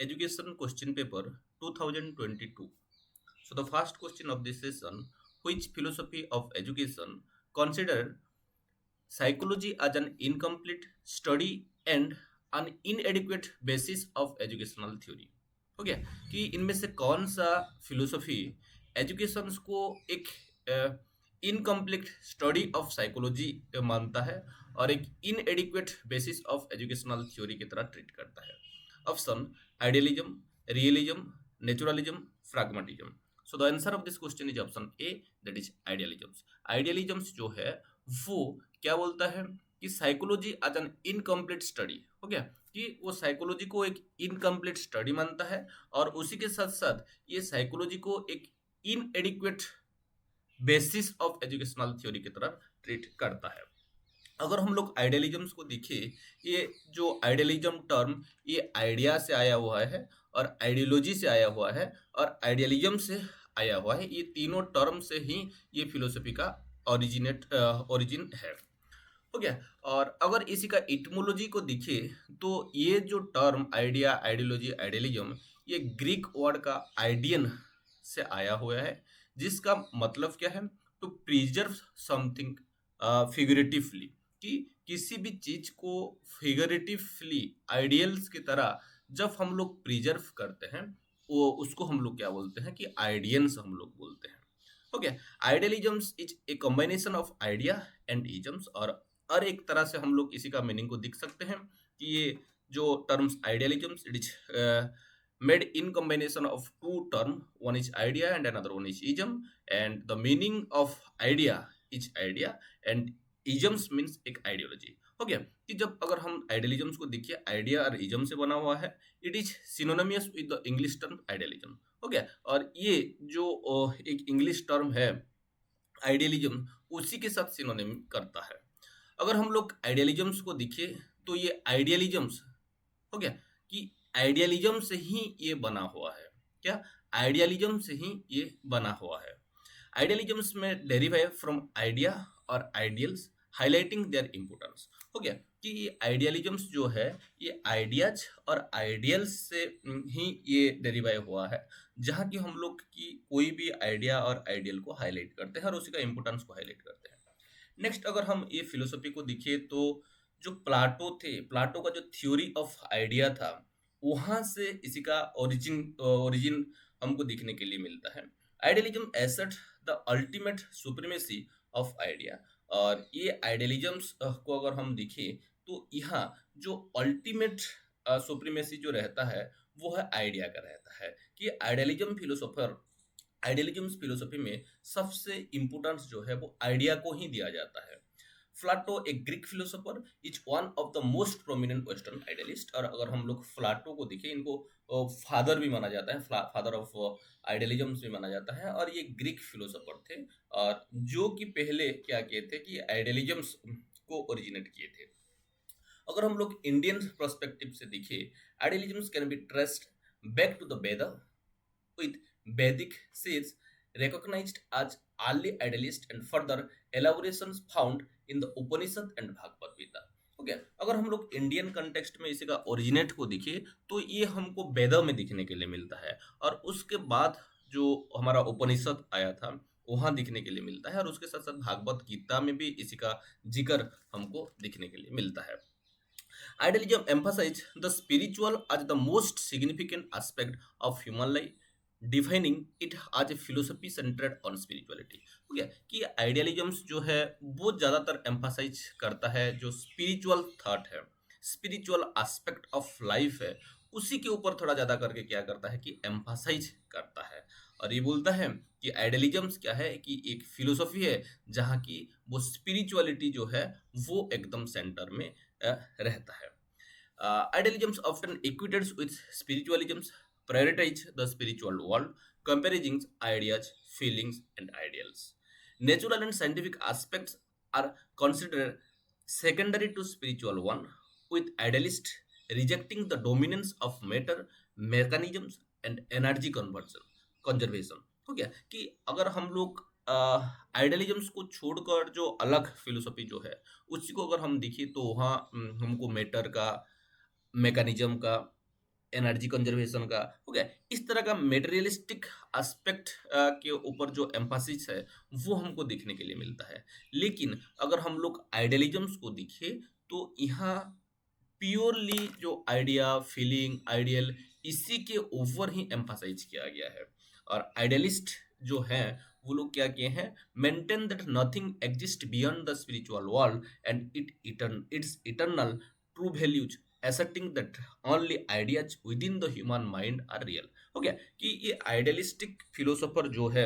Education question paper 2022. So the first question of this session, which philosophy of education consider psychology as an incomplete study and an inadequate basis of educational theory? हो गया कि इनमें से कौन सा philosophy education को एक incomplete study of psychology मानता है और एक inadequate basis of educational theory की तरह ट्रीट करता है. Option idealism, realism, naturalism, pragmatism. So the answer of this question is option A, that is idealisms. Idealisms जो है वो क्या बोलता है कि psychology as an incomplete study. हो गया कि वो साइकोलॉजी को एक इनकम्प्लीट स्टडी मानता है और उसी के साथ साथ ये साइकोलॉजी को एक inadequate basis of educational theory की तरह ट्रीट करता है. अगर हम लोग आइडियलिज्म्स को देखें, ये जो आइडियलिज्म टर्म ये आइडिया से आया हुआ है और आइडियोलॉजी से आया हुआ है और आइडियलिज्म से आया हुआ है. ये तीनों टर्म से ही ये फिलोसफी का ओरिजिन है. हो गया. और अगर इसी का इटमोलॉजी को दिखे तो ये जो टर्म आइडिया, आइडियोलॉजी, आइडियलिज्म ये ग्रीक वर्ड का आइडियन से आया हुआ है, जिसका मतलब क्या है, टू प्रिजर्व समथिंग फिगरेटिवली, कि किसी भी चीज को फिगरेटिवली आइडियल्स की तरह जब हम लोग प्रिजर्व करते हैं वो उसको हम लोग क्या बोलते हैं कि आइडियंस हम लोग बोलते हैं. Okay. Idealisms is a combination of idea and isms. और एक तरह से हम लोग इसी का मीनिंग को देख सकते हैं कि ये जो terms idealisms it is made in combination of two term, one is idea and another one is ism, and the meaning of idea is idea and isms means एक आइडियोलॉजी. हो गया कि जब अगर हम आइडियलिज्म्स को देखिए, आइडिया और इजम से बना हुआ है, it is synonymous with the English term idealism. हो गया. और ये जो एक इंग्लिश टर्म है आइडियलिज्म उसी के साथ सिनोनिम करता है. अगर हम लोग आइडियलिज्म्स को देखिए तो ये आइडियलिज्म्स हो गया कि आइडियलिज्म से ही ये बना हुआ है. क्या? आइडियलिज्म से ही ये बना हुआ है. आइडियलिज्म्स में डेरिव है फ्रॉम आइडिया और आइडियल्स हाईलाइटिंग देयर इम्पोर्टेंस. हो गया कि ये आइडियलिज्म्स जो है ये आइडियाज और आइडियल्स से ही ये डेरिवाइव हुआ है, जहाँ की हम लोग की कोई भी आइडिया और आइडियल को हाईलाइट करते हैं और उसी का इम्पोर्टेंस को हाईलाइट करते हैं. नेक्स्ट अगर हम ये फिलोसफी को देखिए तो जो प्लाटो थे, प्लाटो का जो थ्योरी ऑफ आइडिया था वहां से इसी का ओरिजिन हमको देखने के लिए मिलता है. Idealism asset the ultimate supremacy of idea. और ये आइडियलिज्म्स को अगर हम देखें तो यहाँ जो अल्टीमेट सुप्रीमेसी जो रहता है वो है आइडिया का रहता है. कि आइडियलिज्म्स फिलोसफी में सबसे इम्पोर्टेंस जो है वो आइडिया को ही दिया जाता है. प्लाटो एक Greek philosopher is one of the most prominent western idealist. और अगर हम लोग प्लाटो को देखें, इनको फादर भी माना जाता है, फादर ऑफ आइडियलिज्म्स भी माना जाता है. और ये ग्रीक फिलोसोफर थे और जो कि पहले क्या किए थे कि आइडियलिज्म्स को ओरिजिनेट किए थे. अगर हम लोग इंडियन पर्सपेक्टिव से देखें, idealisms can be traced back to the Veda with Vedic seeds recognized as early idealist and further elaborations found in the Upanishad and Bhagavad Gita. Okay. अगर हम लोग इंडियन कंटेक्स्ट में इसी का ओरिजिनेट को देखिए तो ये हमको वेदा में दिखने के लिए मिलता है और उसके बाद जो हमारा उपनिषद आया था वहां दिखने के लिए मिलता है और उसके साथ साथ भागवत गीता में भी इसी का जिक्र हमको दिखने के लिए मिलता है. Idealism emphasizes the spiritual as the most significant aspect of human life, defining it आज a philosophy centred on spirituality. हो गया कि आइडियलिज्म्स जो है वो ज़्यादातर एम्फासाइज करता है जो स्पिरिचुअल थॉट है, स्पिरिचुअल एस्पेक्ट ऑफ लाइफ है, उसी के ऊपर थोड़ा ज़्यादा करके क्या करता है कि एम्फासाइज करता है. और ये बोलता है कि आइडियलिज्म्स क्या है कि एक फिलोसफी है जहाँ की वो स्पिरिचुअलिटी जो है वो एकदम सेंटर में रहता है. Idealisms often equated with spiritualisms prioritize the spiritual world, comparing ideas, feelings, and ideals. Natural and scientific aspects are considered secondary to spiritual one, with idealists rejecting the dominance of matter, mechanisms, and energy conservation. हो गया कि अगर हम लोग आइडियलिज्म्स को छोड़कर जो अलग फिलोसफी जो है उसी को अगर हम देखिए तो वहाँ हमको मैटर का, मैकेनिज्म का एनर्जी कंजर्वेशन का, हो गया। इस तरह का मेटेरियलिस्टिक एस्पेक्ट के ऊपर जो एम्फासिस है वो हमको देखने के लिए मिलता है। लेकिन अगर हम लोग आइडियलिज्म्स को देखें तो यहाँ प्योरली जो आइडिया, फीलिंग, आइडियल, इसी के ऊपर ही एम्फासाइज किया गया है। और आइडियलिस्ट जो हैं वो लोग क्या किए हैं, maintain that nothing exist beyond the spiritual world and it's eternal true values, asserting that only ideas within the human mind are real। हो गया कि ये आइडियलिस्टिक फिलोसोफर जो है,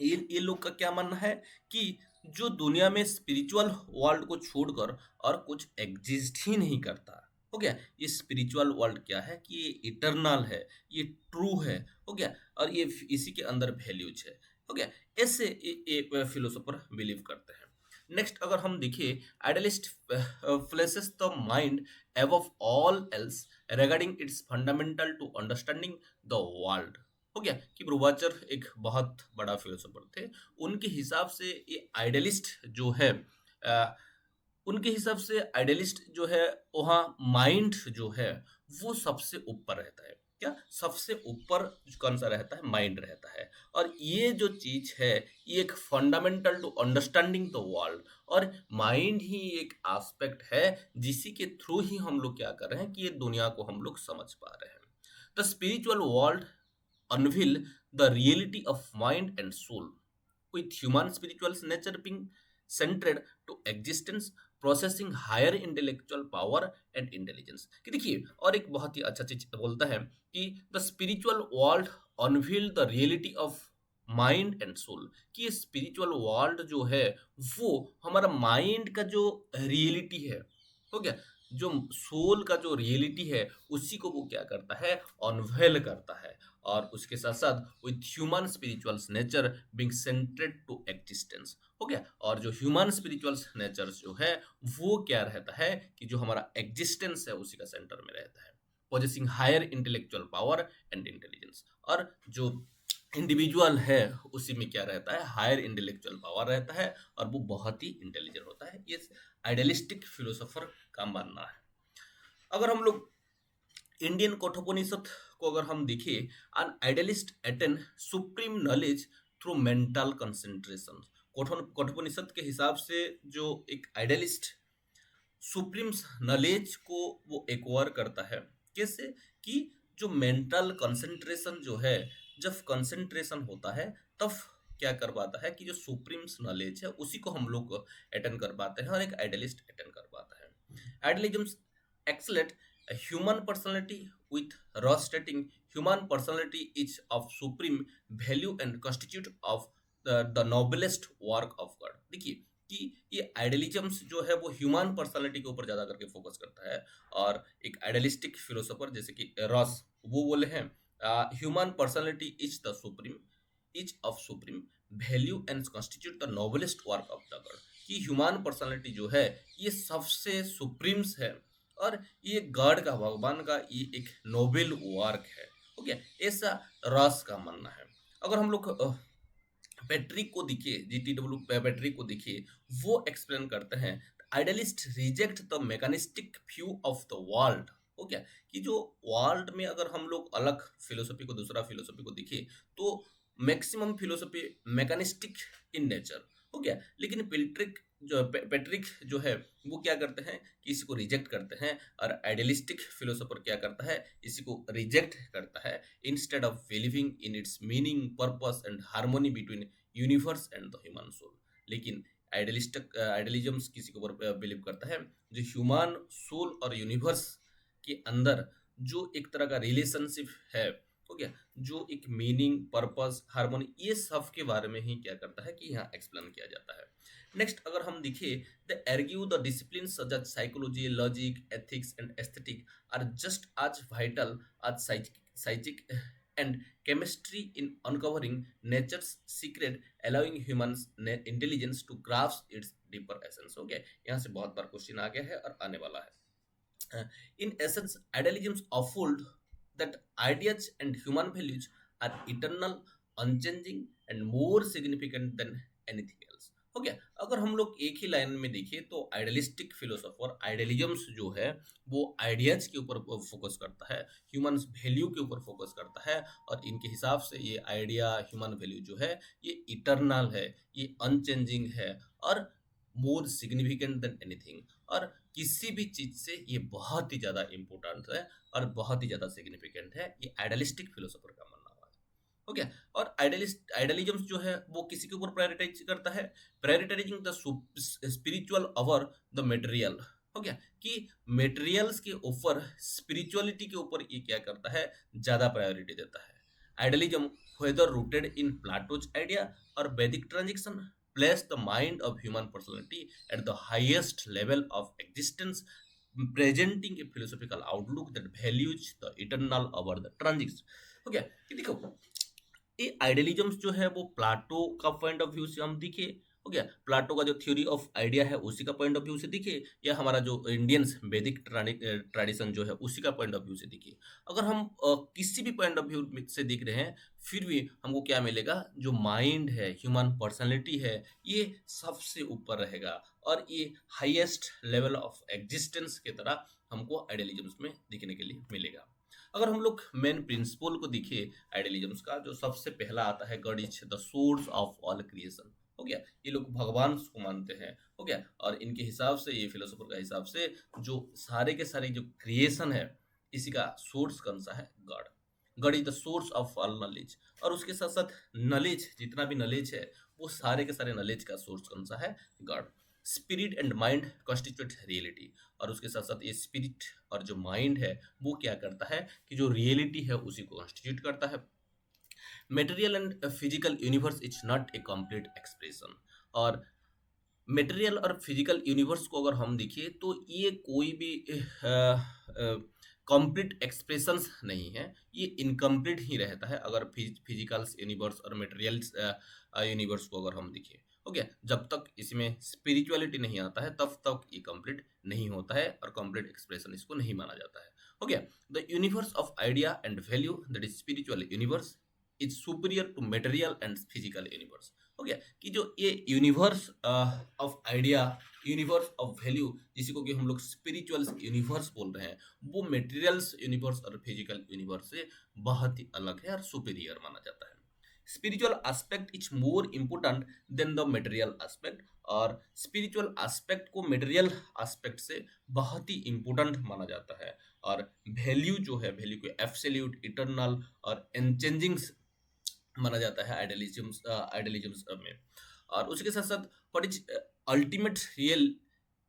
ये लोग का क्या मानना है कि जो दुनिया में स्पिरिचुअल वर्ल्ड को छोड़कर और कुछ एग्जिस्ट ही नहीं करता। हो गया, ये स्पिरिचुअल वर्ल्ड क्या है कि ये इटरनल है, ये ट्रू है। हो गया, और ये इसी के अंदर वैल्यूज है। हो गया, ऐसे ये फिलोसोफर बिलीव करते हैं। नेक्स्ट अगर हम देखिए, idealist places the mind above all else regarding its fundamental to understanding the world। हो गया कि ब्रूवाचर एक बहुत बड़ा फिलोसोफर थे। उनके हिसाब से ये आइडियलिस्ट जो है, अ, उनके हिसाब से आइडियलिस्ट जो है वहाँ माइंड जो है वो सबसे ऊपर रहता है। क्या सबसे ऊपर कौन सा रहता है? माइंड रहता है। और ये जो चीज है ये एक fundamental to understanding the world, और माइंड ही एक एस्पेक्ट है जिसी के थ्रू ही हम लोग क्या कर रहे हैं कि ये दुनिया को हम लोग समझ पा रहे हैं। The spiritual world unveil the reality of mind and soul, with human spiritual nature being centered to existence, processing higher intellectual power and intelligence। कि देखिए, और एक बहुत ही अच्छा चीज बोलता है कि the spiritual world unveil the reality of mind and soul, कि ये स्पिरिचुअल वर्ल्ड जो है वो हमारा माइंड का जो रियलिटी है, हो गया, जो सोल का जो रियलिटी है उसी को वो क्या करता है, अनवेल करता है। और उसके साथ साथ with human spiritual nature being centred to existence. हो गया, और जो ह्यूमन स्पिरिचुअल नेचर जो है वो क्या रहता है कि जो हमारा एग्जिस्टेंस है उसी का सेंटर में रहता है, possessing higher intellectual power and intelligence. और जो इंडिविजुअल है उसी में क्या रहता है, हायर इंटेलेक्चुअल पावर रहता है और वो बहुत ही इंटेलिजेंट होता है। ये आइडियलिस्टिक फिलोसोफर का मानना है। अगर हम लोग इंडियन कठोपनिषद को अगर हम देखें, an idealist attain supreme knowledge through mental concentration. Kathopanishad के हिसाब से जो एक आइडियलिस्ट सुप्रीम नॉलेज को वो एक्वायर करता है, कैसे कि जो मेंटल कंसंट्रेशन जो है, जब कंसंट्रेशन होता है तब क्या कर पाता है कि जो सुप्रीम नॉलेज है उसी को हम लोग अटेंड कर पाते हैं और एक आइडियलिस्ट अटेंड कर पाता है। Idealism exalt human personality with Ross stating human personality is of supreme value and constitute of the noblest work of God। देखिए कि ये आइडियलिज्म्स जो है वो ह्यूमन पर्सनालिटी के ऊपर ज्यादा करके फोकस करता है। और एक आइडियलिस्टिक फिलोसोफर जैसे कि रॉस वो बोले हैं, human personality is the supreme, is of supreme value and constitute the noblest work of the God, कि ह्यूमन पर्सनालिटी जो है ये सबसे सुप्रीम्स है और ये गॉड का, भगवान का ये एक नोबेल वर्क है। हो गया, ऐसा रॉस का मानना है। अगर हम लोग पैट्रिक को देखिए, GTW पैट्रिक को देखिए, वो एक्सप्लेन करते हैं idealist reject the mechanistic view of the world. हो गया कि जो वर्ल्ड में अगर हम लोग अलग फिलोसफी को, दूसरा फिलोसफी को देखिए तो maximum philosophy mechanistic in nature. हो गया, लेकिन पैट्रिक जो है वो क्या करते हैं कि इसी को रिजेक्ट करते हैं, और आइडियलिस्टिक फिलोसोफर क्या करता है, इसी को रिजेक्ट करता है instead of believing in its meaning, purpose and harmony between universe and the human soul. लेकिन आइडियलिज्म किसी के ऊपर बिलीव करता है जो ह्यूमन सोल और यूनिवर्स के अंदर जो एक तरह का रिलेशनशिप है, हो गया, जो एक मीनिंग, पर्पस, हार्मोनी, ये सब के बारे में ही क्या करता है कि यहाँ एक्सप्लेन किया जाता है। नेक्स्ट अगर हम देखिए, they argue the discipline such as psychology, logic, ethics and aesthetic are just as vital as psychic and chemistry in uncovering nature's secret, allowing humans intelligence to grasp its deeper essence। हो गया, यहाँ से बहुत बार question आ गया है और आने वाला है। In essence, idealism affirmed that ideas and human values are eternal, unchanging, and more significant than anything else। हो गया। अगर हम लोग एक ही लाइन में देखें तो आइडियलिस्टिक फिलोसोफर आइडियलिज्म्स जो है वो आइडियाज के ऊपर फोकस करता है, ह्यूमन वैल्यू के ऊपर फोकस करता है, और इनके हिसाब से ये आइडिया ह्यूमन वैल्यू जो है ये इटरनल है, ये अनचेंजिंग है, और मोर सिग्निफिकेंट देन एनीथिंग, और किसी भी चीज से ये बहुत ही ज्यादा इंपॉर्टेंट है और बहुत ही ज्यादा सिग्निफिकेंट है, ये आइडियलिस्टिक फिलोसोफर का मानना हुआ है। हो गया। और आइडियलिज्म जो है वो किसी के ऊपर प्रायोरिटाइज करता है, prioritising the spiritual over the material. हो गया कि मटेरियल्स के ऊपर स्पिरिचुअलिटी के ऊपर ये क्या करता है, ज्यादा प्रायोरिटी देता है। Idealism whether rooted in Plato's idea or Vedic transition place the mind of human personality at the highest level of existence, presenting a philosophical outlook that values the eternal over the transition। हो गया कि देखो ये idealism जो है वो Plato का point of view से हम दिखे, हो गया, प्लाटो का जो थ्योरी ऑफ आइडिया है उसी का पॉइंट ऑफ व्यू से दिखे, या हमारा जो इंडियंस वैदिक ट्रेडिशन जो है उसी का पॉइंट ऑफ व्यू से दिखे। अगर हम किसी भी पॉइंट ऑफ व्यू से देख रहे हैं फिर भी हमको क्या मिलेगा, जो माइंड है, ह्यूमन पर्सनैलिटी है, ये सबसे ऊपर रहेगा, और ये हाईएस्ट लेवल ऑफ एग्जिस्टेंस की तरह हमको आइडियलिज्म में दिखने के लिए मिलेगा। अगर हम लोग मेन प्रिंसिपल को देखें आइडियलिज्म का, जो सबसे पहला आता है, God is the source of all creation. हो गया, ये लोग भगवान को मानते हैं। हो गया, और इनके हिसाब से, ये फिलोसोफर का हिसाब से, जो सारे के सारे जो क्रिएशन है इसी का सोर्स कौन सा है, God. God is the source of all knowledge, और उसके साथ साथ नॉलेज, जितना भी नॉलेज है वो सारे के सारे नॉलेज का सोर्स कौन सा है, God. Spirit and mind constitute reality, और उसके साथ साथ ये स्पिरिट और जो माइंड है वो क्या करता है कि जो रियलिटी है उसी को कॉन्स्टिट्यूट करता है। Material and physical universe is not a complete expression, और मटेरियल और फिजिकल यूनिवर्स को अगर हम देखिए तो ये कोई भी कंप्लीट एक्सप्रेशंस नहीं है, ये इनकम्प्लीट ही रहता है अगर फिजिकल्स यूनिवर्स और मटेरियल्स यूनिवर्स को अगर हम देखें। हो गया, जब तक इसमें स्पिरिचुअलिटी नहीं आता है तब तक ये कंप्लीट नहीं होता है और कंप्लीट एक्सप्रेशन इसको नहीं माना जाता है। हो गया, the universe of idea and value that is spiritual universe is superior to material and physical universe. हो गया कि जो ये universe of idea, universe of value, जिसी को कि हम लोग स्पिरिचुअल यूनिवर्स बोल रहे हैं, वो मटेरियल्स यूनिवर्स और फिजिकल यूनिवर्स से बहुत ही अलग है और सुपीरियर माना जाता है। Spiritual aspect is more important than the material aspect, और स्पिरिचुअल एस्पेक्ट को मटेरियल एस्पेक्ट से बहुत ही इम्पोर्टेंट माना जाता है, और वैल्यू जो है, वैल्यू को एब्सोल्यूट, इटर्नल और अनचेंजिंग माना जाता है आइडियलिज्म में। और उसके साथ साथ what is ultimate real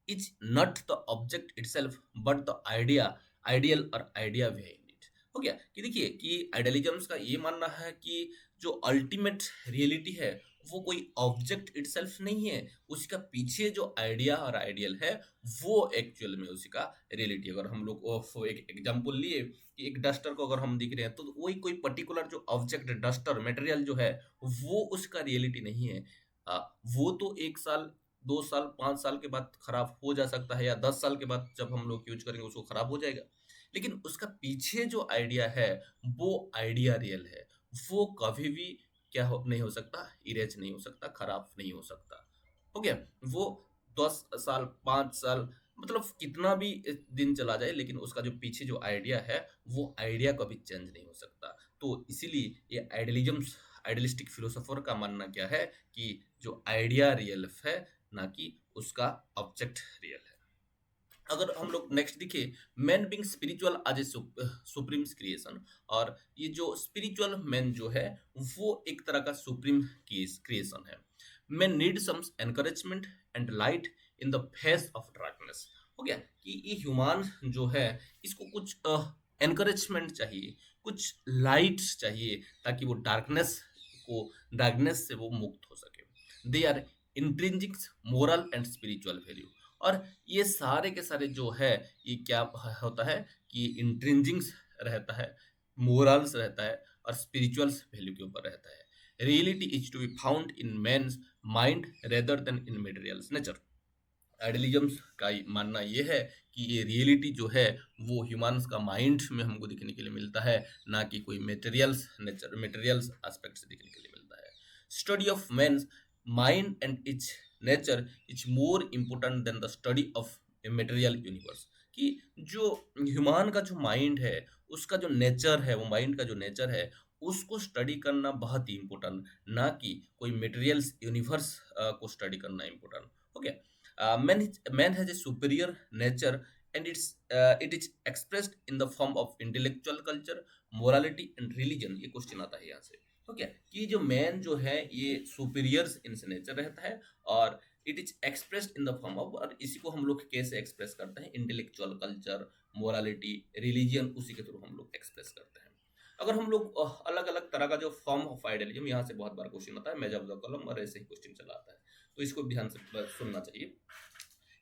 is not the object itself but the idea, ideal और आइडिया बिहाइंड इट। हो गया कि देखिए कि आइडियलिज्म का ये मानना है कि जो अल्टीमेट रियलिटी है वो कोई ऑब्जेक्ट इटसेल्फ नहीं है, उसका पीछे जो आइडिया और आइडियल है वो एक्चुअल में उसी का रियलिटी। अगर हम लोग एक एग्जांपल लिए कि एक डस्टर को अगर हम दिख रहे हैं तो वही कोई पर्टिकुलर जो ऑब्जेक्ट, डस्टर मटेरियल जो है वो उसका रियलिटी नहीं है। वो तो 1 साल, 2 साल, 5 साल के बाद खराब हो जा सकता है, या 10 साल के बाद जब हम लोग यूज करेंगे उसको खराब हो जाएगा, लेकिन उसका पीछे जो आइडिया है वो आइडिया रियल है, वो कभी भी नहीं हो सकता, इरेज नहीं हो सकता, खराब नहीं हो सकता। हो गया, वो 10 साल, 5 साल, मतलब कितना भी दिन चला जाए, लेकिन उसका जो पीछे जो आइडिया है वो आइडिया कभी चेंज नहीं हो सकता। तो इसीलिए ये आइडियलिज्म, आइडियलिस्टिक फिलोसोफर का मानना क्या है कि जो आइडिया रियल है, ना कि उसका ऑब्जेक्ट रियल है। अगर हम लोग नेक्स्ट दिखे, man being spiritual as a supreme creation, और ये जो स्पिरिचुअल मैन जो है वो एक तरह का सुप्रीम क्रिएशन है। Man need some encouragement and light in the face of darkness. हो गया कि ये ह्यूमन जो है इसको कुछ एनकरेजमेंट चाहिए, कुछ लाइट चाहिए, ताकि वो डार्कनेस से वो मुक्त हो सके। They are intrinsic moral and spiritual value, और ये सारे के सारे जो है ये क्या होता है कि इंट्रिंसिक रहता है, मोरल्स रहता है, और स्पिरिचुअल्स वैल्यू के ऊपर रहता है। Reality is to be found in man's mind rather than in materials nature. Idealism का मानना ये है कि ये रियलिटी जो है वो ह्यूमंस का माइंड में हमको दिखने के लिए मिलता है, ना कि कोई मटेरियल्स नेचर, मटेरियल्स एस्पेक्ट से दिखने के लिए मिलता है। Study of man's mind and its nature is more important than the study of a material universe. कि जो ह्यूमन का जो माइंड है, उसका जो नेचर है, वो माइंड का जो नेचर है, उसको स्टडी करना बहुत ही इम्पोर्टेंट, ना कि कोई मटेरियल्स यूनिवर्स को स्टडी करना important. Okay, man has a superior nature and it is expressed in the form of intellectual culture, morality and religion। ये क्वेश्चन आता है यहाँ से। ओके, कि जो मैन जो है ये सुपीरियर्स इन नेचर रहता है, और it is expressed in the form of, और इसी को हम लोग कैसे एक्सप्रेस करते हैं, इंटेलेक्चुअल कल्चर, मोरालिटी, रिलीजियन, उसी के थ्रू हम लोग एक्सप्रेस करते हैं। अगर हम लोग अलग अलग तरह का जो फॉर्म ऑफ आइडियलिज्म, यहाँ से बहुत बार क्वेश्चन आता है, मेजर ऑफ द कॉलम, और ऐसे ही क्वेश्चन चला आता है, तो इसको ध्यान से सुनना चाहिए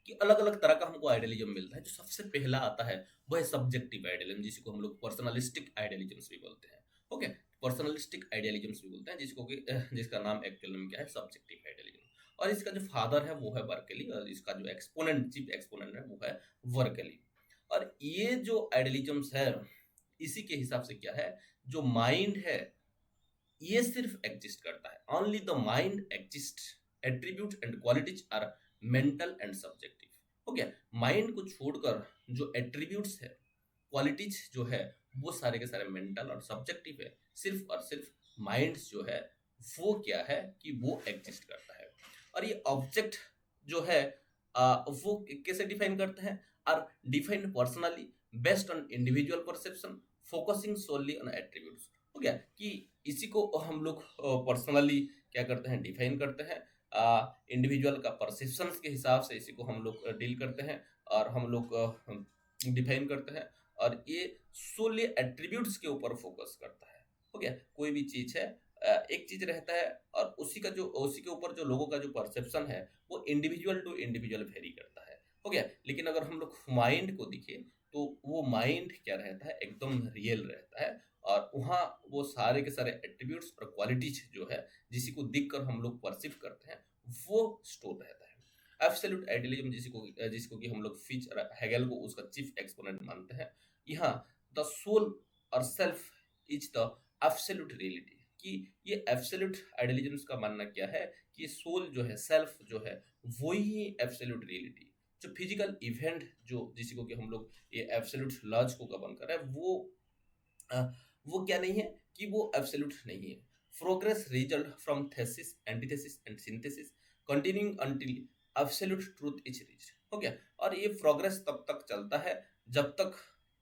कि अलग अलग तरह का हमको आइडियलिज्म मिलता है। जो सबसे पहला आता है वह है सब्जेक्टिव आइडियलिज्म, जिसको हम लोग पर्सनलिस्टिक आइडियलिज्म भी बोलते हैं। ओके, पर्सनलिस्टिक आइडियलिज्म भी बोलते हैं, जिसको कि जिसका नाम एक्चुअल में क्या है, सब्जेक्टिव आइडियलिज्म। और इसका जो फादर है वो है बर्कली, और इसका जो एक्सपोनेंट, चीफ एक्सपोनेंट है वो है वर्कली। और ये जो आइडियलिज्म्स है, इसी के हिसाब से क्या है, जो माइंड है ये सिर्फ एग्जिस्ट करता है, only the mind exist, attribute and qualities are mental and subjective. Okay, mind को छोड़कर जो एट्रीब्यूट्स है, क्वालिटीज जो है, वो सारे के सारे मेंटल और सब्जेक्टिव है। सिर्फ और सिर्फ माइंड जो है वो क्या है कि वो एग्जिस्ट करता है। और ये ऑब्जेक्ट जो है वो कैसे डिफाइन करते हैं, are defined personally based on individual perception, focusing solely on attributes. हो गया कि इसी को हम लोग पर्सनली क्या करते हैं, डिफाइन करते हैं, इंडिविजुअल का परसेप्शन के हिसाब से इसी को हम लोग डील करते हैं, और हम लोग डिफाइन करते हैं, और ये सोली एट्रीब्यूट्स के ऊपर फोकस करता है। हो गया, कोई भी चीज है, एक चीज रहता है, और उसी के ऊपर जो लोगों का जो परसेप्शन है वो इंडिविजुअल टू इंडिविजुअल वेरी करता है। हो गया, लेकिन अगर हम लोग माइंड को देखें तो वो माइंड क्या रहता है, एकदम रियल रहता है, और वहाँ वो सारे के सारे एट्रीब्यूट्स और क्वालिटीज जो है, जिसी को देखकर हम लोग परसीव करते हैं, वो स्टोर रहता है। एब्सोल्यूट आइडियलिज्म, जिसको कि हम लोग फिच और हेगेल को उसका चीफ एक्सपोनेंट मानते हैं। यहाँ द सोल और self is the absolute reality. कि ये एब्सोल्यूट आइडियलिज्म का मानना क्या है कि सोल जो है, सेल्फ जो है, वही एब्सोल्यूट रियलिटी। जो फिजिकल इवेंट जो जिसको कि हम लोग ये एब्सोल्यूट लॉज को गवर्न कर रहे हैं, वो क्या नहीं है कि वो एब्सोल्यूट नहीं है। Progress result from thesis, antithesis and synthesis, continuing until absolute truth is reached. हो गया, और ये प्रोग्रेस तब तक चलता है जब तक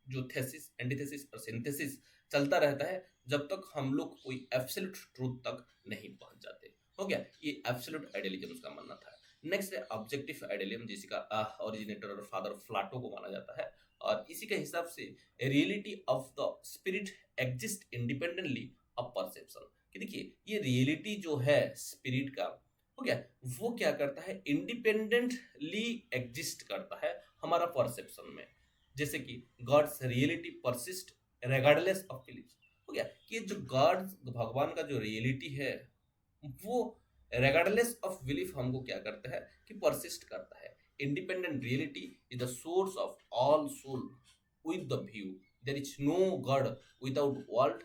जो थेसिस, एंटीथेसिस और सिंथेसिस चलता रहता है, जब तक हम लोग कोई एब्सोल्यूट ट्रूथ तक नहीं पहुंच जाते। हो गया, ये एब्सोल्यूट आइडियलिज्म का मानना था। नेक्स्ट है ऑब्जेक्टिव आइडियलिज्म, जिसका ओरिजिनेटर और फादर प्लाटो को माना जाता है, और इसी के हिसाब से reality of the spirit exist independently of perception. कि देखिए, ये रियलिटी जो है स्पिरिट का, हो गया, वो क्या करता है, इंडिपेंडेंटली एग्जिस्ट करता है हमारा परसेप्शन में। जैसे कि God's reality persist regardless of feelings. हो गया कि जो गॉड, भगवान का जो रियलिटी है, वो रेगार्डलेस ऑफ बिलीफ हमको क्या करता है कि परसिस्ट करता है। Independent reality is the source of all soul with the view there is no God without world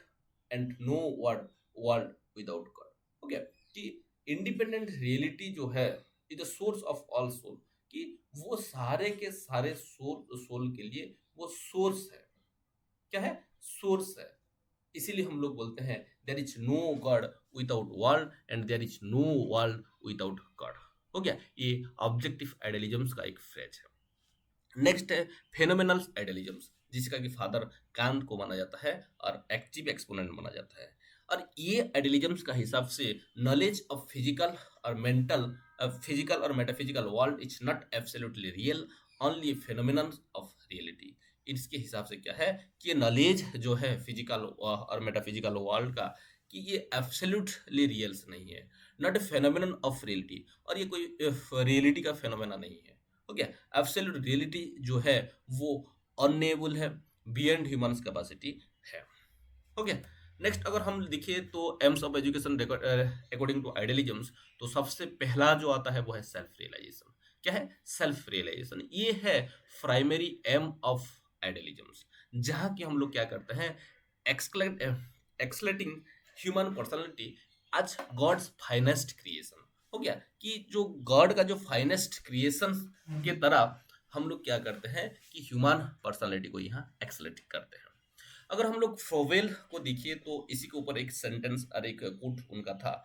and no world without God। Okay, कि इंडिपेंडेंट रियलिटी जो है is the source of all soul, कि वो सारे के सारे soul के लिए वो सोर्स है। क्या है, सोर्स है। इसीलिए हम लोग बोलते हैं there is no God without world and there is no world without God. हो गया, ये ऑब्जेक्टिव आइडियलिज्म का एक फ्रेज है। नेक्स्ट है फेनोमेनल आइडियलिज्म, जिसका कि फादर कांत को माना जाता है और एक्टिव एक्सपोनेंट माना जाता है। और ये आइडियलिज्म का हिसाब से नॉलेज ऑफ फिजिकल और metaphysical world is not absolutely real, only phenomenon of reality. इसके हिसाब से क्या है कि ये नॉलेज जो है फिजिकल और मेटाफिजिकल वर्ल्ड का, कि ये एब्सोल्युटली रियल्स नहीं है, not a phenomenon of reality, और ये कोई रियलिटी का फेनोमेना नहीं है। हो गया, एब्सोल्यूट रियलिटी जो है वो अननेबल है, बियॉन्ड ह्यूमंस कैपेसिटी है। हो गया, नेक्स्ट अगर हम देखिए तो aims of education according to idealisms, तो सबसे पहला जो आता है वो है सेल्फ रियलाइजेशन। क्या है, सेल्फ रियलाइजेशन, ये है प्राइमरी एम ऑफ आइडियलिज्म्स, जहाँ की हम लोग क्या करते हैं, exalting human personality as God's finest creation. हो गया कि जो गॉड का जो फाइनेस्ट क्रिएशन के तरह हम लोग क्या करते हैं कि ह्यूमन पर्सनालिटी को यहाँ एक्सलेट करते हैं। अगर हम लोग फ्रोवेल को देखिए तो इसी के ऊपर एक सेंटेंस और एक कोट उनका था।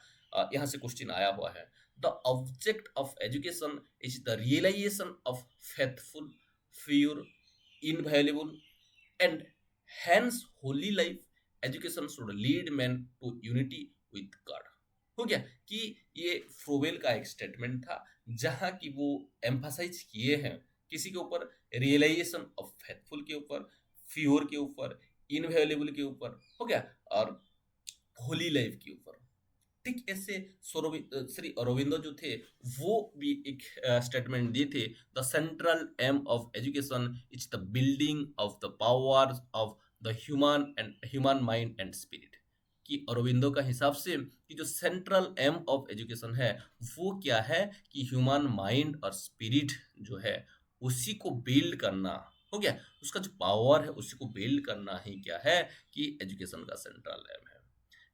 यहाँ से क्वेश्चन आया हुआ है, the object of education is the realisation of faithful, pure, invaluable and hence holy life, education should lead man to unity with God। हो गया कि ये फ्रोवेल का एक स्टेटमेंट था जहां की वो एम्फासाइज किए हैं किसी के ऊपर, रियलाइजेशन ऑफ फेथफुल के ऊपर, प्योर के ऊपर, इनवैल्यूएबल के ऊपर, हो गया, और होली लाइफ के ऊपर। ठीक ऐसे श्री अरविंदो जो थे वो भी एक स्टेटमेंट दिए थे, the central aim of education is the building of the power of the human mind and spirit. कि अरविंदो का हिसाब से कि जो सेंट्रल एम ऑफ एजुकेशन है वो क्या है कि ह्यूमन माइंड और स्पिरिट जो है उसी को बिल्ड करना, हो गया, उसका जो पावर है उसी को बिल्ड करना ही क्या है कि एजुकेशन का सेंट्रल एम है।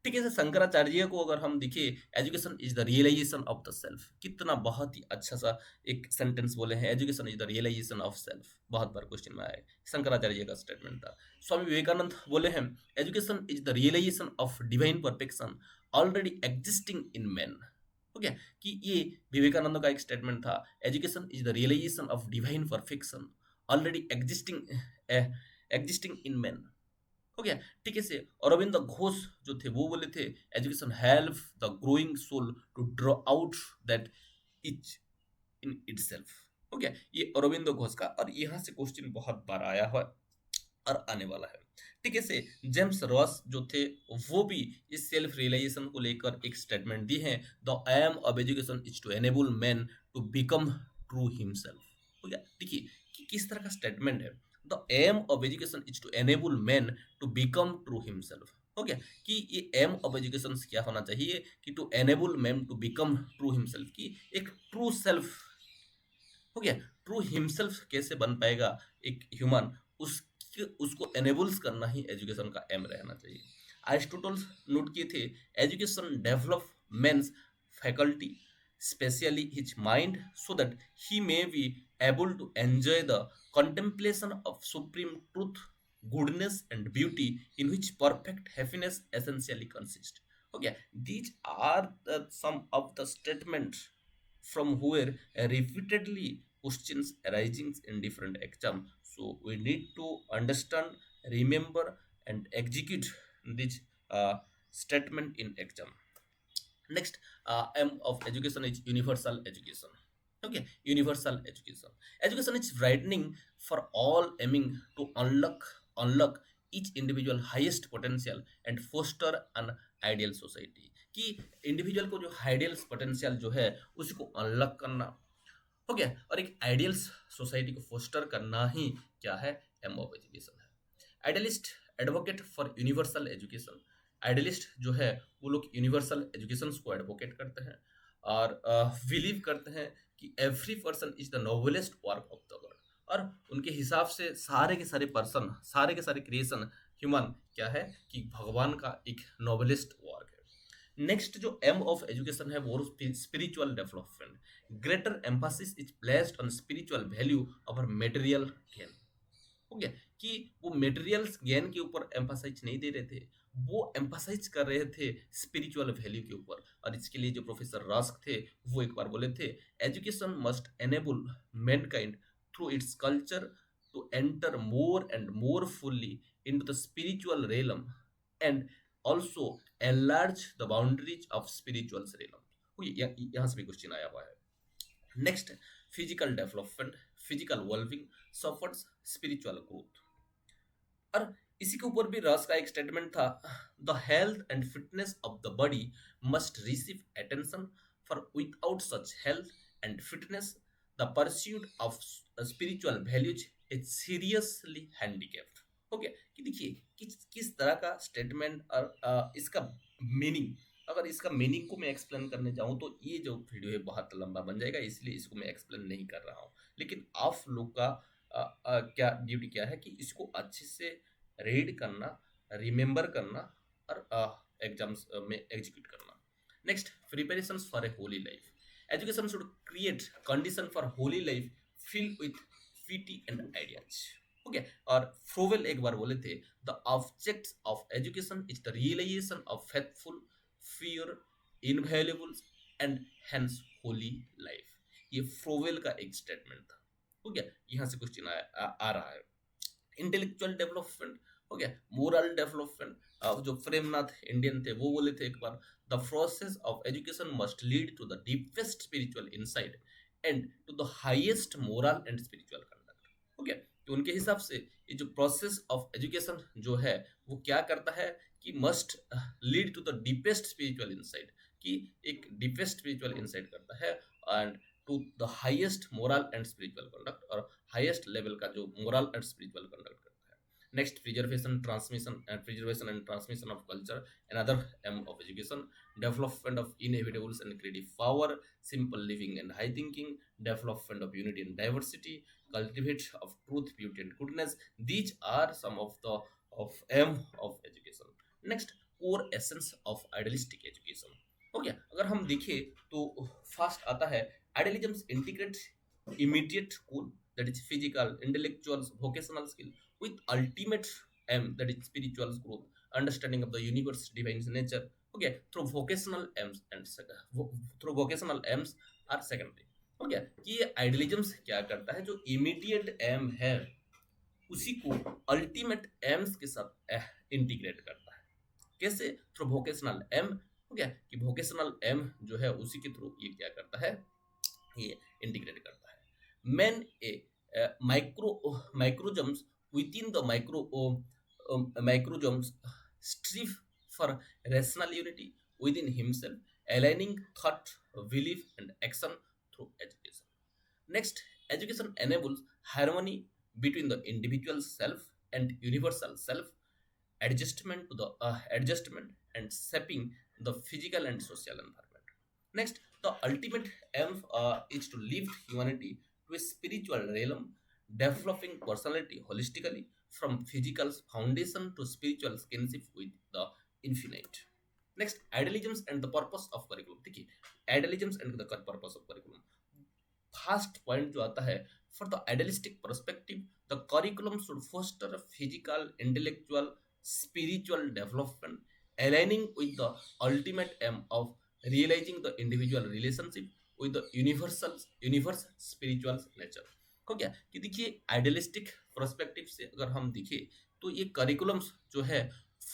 ठीक है, शंकराचार्य को अगर हम देखिए, education is the realisation of the self, कितना बहुत ही अच्छा सा एक सेंटेंस बोले हैं, education is the realisation of self, बहुत बार क्वेश्चन में आए, शंकराचार्य का स्टेटमेंट था। स्वामी विवेकानंद बोले हैं, education is the realisation of divine perfection already existing in man. हो गया कि ये विवेकानंद का एक स्टेटमेंट था, education is the realisation of divine perfection already existing in man. हो गया ठीक है से। अरविंद घोष जो थे वो बोले थे, education help the growing soul to draw out that which in itself. हो गया ये अरविंद घोष का, और यहाँ से क्वेश्चन बहुत बार आया है और आने वाला है। ठीक है से। जेम्स रॉस जो थे वो भी इस सेल्फ रियलाइजेशन को लेकर एक स्टेटमेंट दी है, the aim of education is to enable man to become true himself. हो गया देखिए कि किस तरह का स्टेटमेंट है, the aim of education is to enable man to become true himself. हो गया कि ये एम ऑफ एजुकेशन क्या होना चाहिए कि to enable man to become true himself, की एक ट्रू सेल्फ, हो गया, ट्रू हिमसेल्फ कैसे बन पाएगा एक ह्यूमन, उसको एनेबल्स करना ही एजुकेशन का एम रहना चाहिए। अरिस्टोटल नोट किए थे, education develop men's faculty specially his mind so that he may be able to enjoy the contemplation of supreme truth, goodness and beauty in which perfect happiness essentially consists। हो गया, these are some of the statements from where repeatedly questions arising in different exam, so we need to understand, remember and execute this statement in exam। Next, M of education is universal education। Okay, universal education. Education is widening for all, aiming to unlock each individual highest potential and foster an ideal society। कि individual को जो ideal potential जो है उसको unlock करना, हो गया, और एक आइडियल सोसाइटी को फोस्टर करना ही क्या है, एम ऑफ एजुकेशन है। Idealist advocate for universal education. Idealist जो है वो लोग यूनिवर्सल एजुकेशन को एडवोकेट करते हैं और बिलीव करते हैं कि every person is the noblest work of the world, और उनके हिसाब से सारे के सारे पर्सन, सारे के सारे क्रिएशन, ह्यूमन क्या है कि भगवान का एक नोबलेस्ट वर्क है। नेक्स्ट जो एम ऑफ एजुकेशन है वो spiritual development. Greater Mphasis is placed on spiritual value over material gain. हो गया कि वो मटेरियल्स गेन के ऊपर एम्फासाइज नहीं दे रहे थे, वो एम्फासाइज कर रहे थे स्पिरिचुअल वैल्यू के ऊपर। और इसके लिए जो प्रोफेसर रस्क थे वो एक बार बोले थे, education must enable mankind through its culture to enter more and more fully into the spiritual realm and also enlarge the boundaries of spiritual realm. यहाँ से भी क्वेश्चन आया हुआ है। Next, physical development, physical wellbeing suffers spiritual growth. और इसी के ऊपर भी रस का एक स्टेटमेंट था, the health and fitness of the body must receive attention, for without such health and fitness the pursuit of spiritual values is seriously handicapped. हो गया कि देखिए किस तरह का स्टेटमेंट और इसका मीनिंग, अगर इसका मीनिंग को मैं एक्सप्लेन करने जाऊं तो ये जो वीडियो है बहुत लंबा बन जाएगा, इसलिए इसको मैं एक्सप्लेन नहीं कर रहा हूँ। लेकिन आप लोग का क्या ड्यूटी क्या है कि इसको अच्छे से रीड करना, रिमेंबर करना और एग्जाम्स में एग्जीक्यूट करना। Next, preparations for a holy life. Education should create condition for holy life fill with piety and ideas. Okay, और फ्रोवेल एक बार बोले थे, the object of education is the realisation of faithful, pure, invaluable and hence holy life. ये Froebel का एक statement था। हो गया, यहाँ से क्वेश्चन आ रहा है। इंटेलेक्चुअल डेवलपमेंट, हो गया, मोरल डेवलपमेंट, जो प्रेमनाथ इंडियन थे वो बोले थे एक बार, the process of education must lead to the deepest spiritual insight and to the highest moral and spiritual conduct. हो गया, तो उनके हिसाब से ये जो प्रोसेस ऑफ एजुकेशन जो है वो क्या करता है कि must lead to the deepest spiritual insight, कि एक डीपेस्ट स्पिरिचुअल इनसाइट करता है, and to the highest moral and spiritual conduct, और हाईएस्ट लेवल का जो मोरल एंड स्पिरिचुअल कंडक्ट करता है। Next, preservation and transmission of culture, another aim of education, development of inevitables and creative power, simple living and high thinking, development of unity and diversity, cultivate of truth, beauty and goodness. These are some of the of aim of education. Next, core essence of idealistic education. हो गया, अगर हम देखें तो first आता है idealism integrates immediate goal, that is physical, intellectual, vocational skill with ultimate aim, that is spiritual growth, understanding of the universe, divine nature. Okay, through vocational aims through vocational aims are secondary. हो गया कि ये idealism क्या करता है, जो immediate M है उसी को अल्टीमेट एम्स के साथ इंटीग्रेट करता है। कैसे? Through vocational aim. हो गया कि वोकेशनल एम जो है उसी के थ्रू ये क्या करता है, ये इंटीग्रेट करता है। Man a microcosms within the microcosms strive for rational unity within himself, aligning thought, belief and action through education. Next, education enables harmony between the individual self and universal self, adjustment and shaping the physical and social environment. Next, the ultimate aim is to lift humanity to a spiritual realm, developing personality holistically from physical foundation to spiritual kinship with the infinite. Next, idealisms and the purpose of curriculum. देखिए, idealisms and the purpose of curriculum, first point जो आता है, for the idealistic perspective the curriculum should foster physical, intellectual, spiritual development, aligning with the ultimate aim of realising the individual relationship with the universe spiritual nature. हो गया कि देखिए, idealistic perspective से अगर हम देखें तो ये करिकुलम्स जो है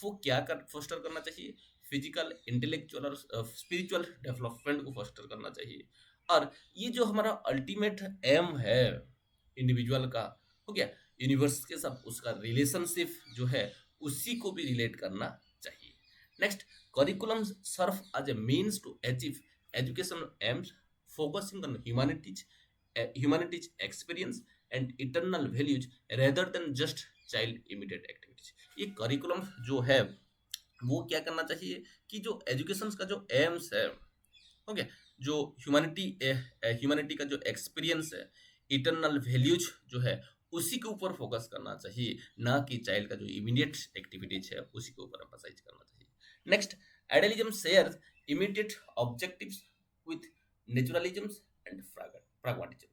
वो क्या फोस्टर करना चाहिए, फिजिकल, इंटेलेक्चुअल और स्पिरिचुअल डेवलपमेंट को फोस्टर करना चाहिए। और ये जो हमारा अल्टीमेट एम है इंडिविजुअल का, हो गया, यूनिवर्स के साथ उसका रिलेशनशिप जो है उसी को भी रिलेट करना चाहिए। Next, curriculums serve as a means to achieve education aims, focusing on humanities experience and eternal values rather than just child immediate activities. ये करिकुलम जो है वो क्या करना चाहिए कि जो एजुकेशन का जो एम्स है, हो गया, जो ह्यूमैनिटी का जो एक्सपीरियंस है, इटर्नल वैल्यूज जो है उसी के ऊपर फोकस करना चाहिए, ना कि चाइल्ड का जो इमीडिएट एक्टिविटीज है उसी के ऊपर एम्फसाइज करना चाहिए। Next, idealism shares immediate objectives with naturalism and pragmatism.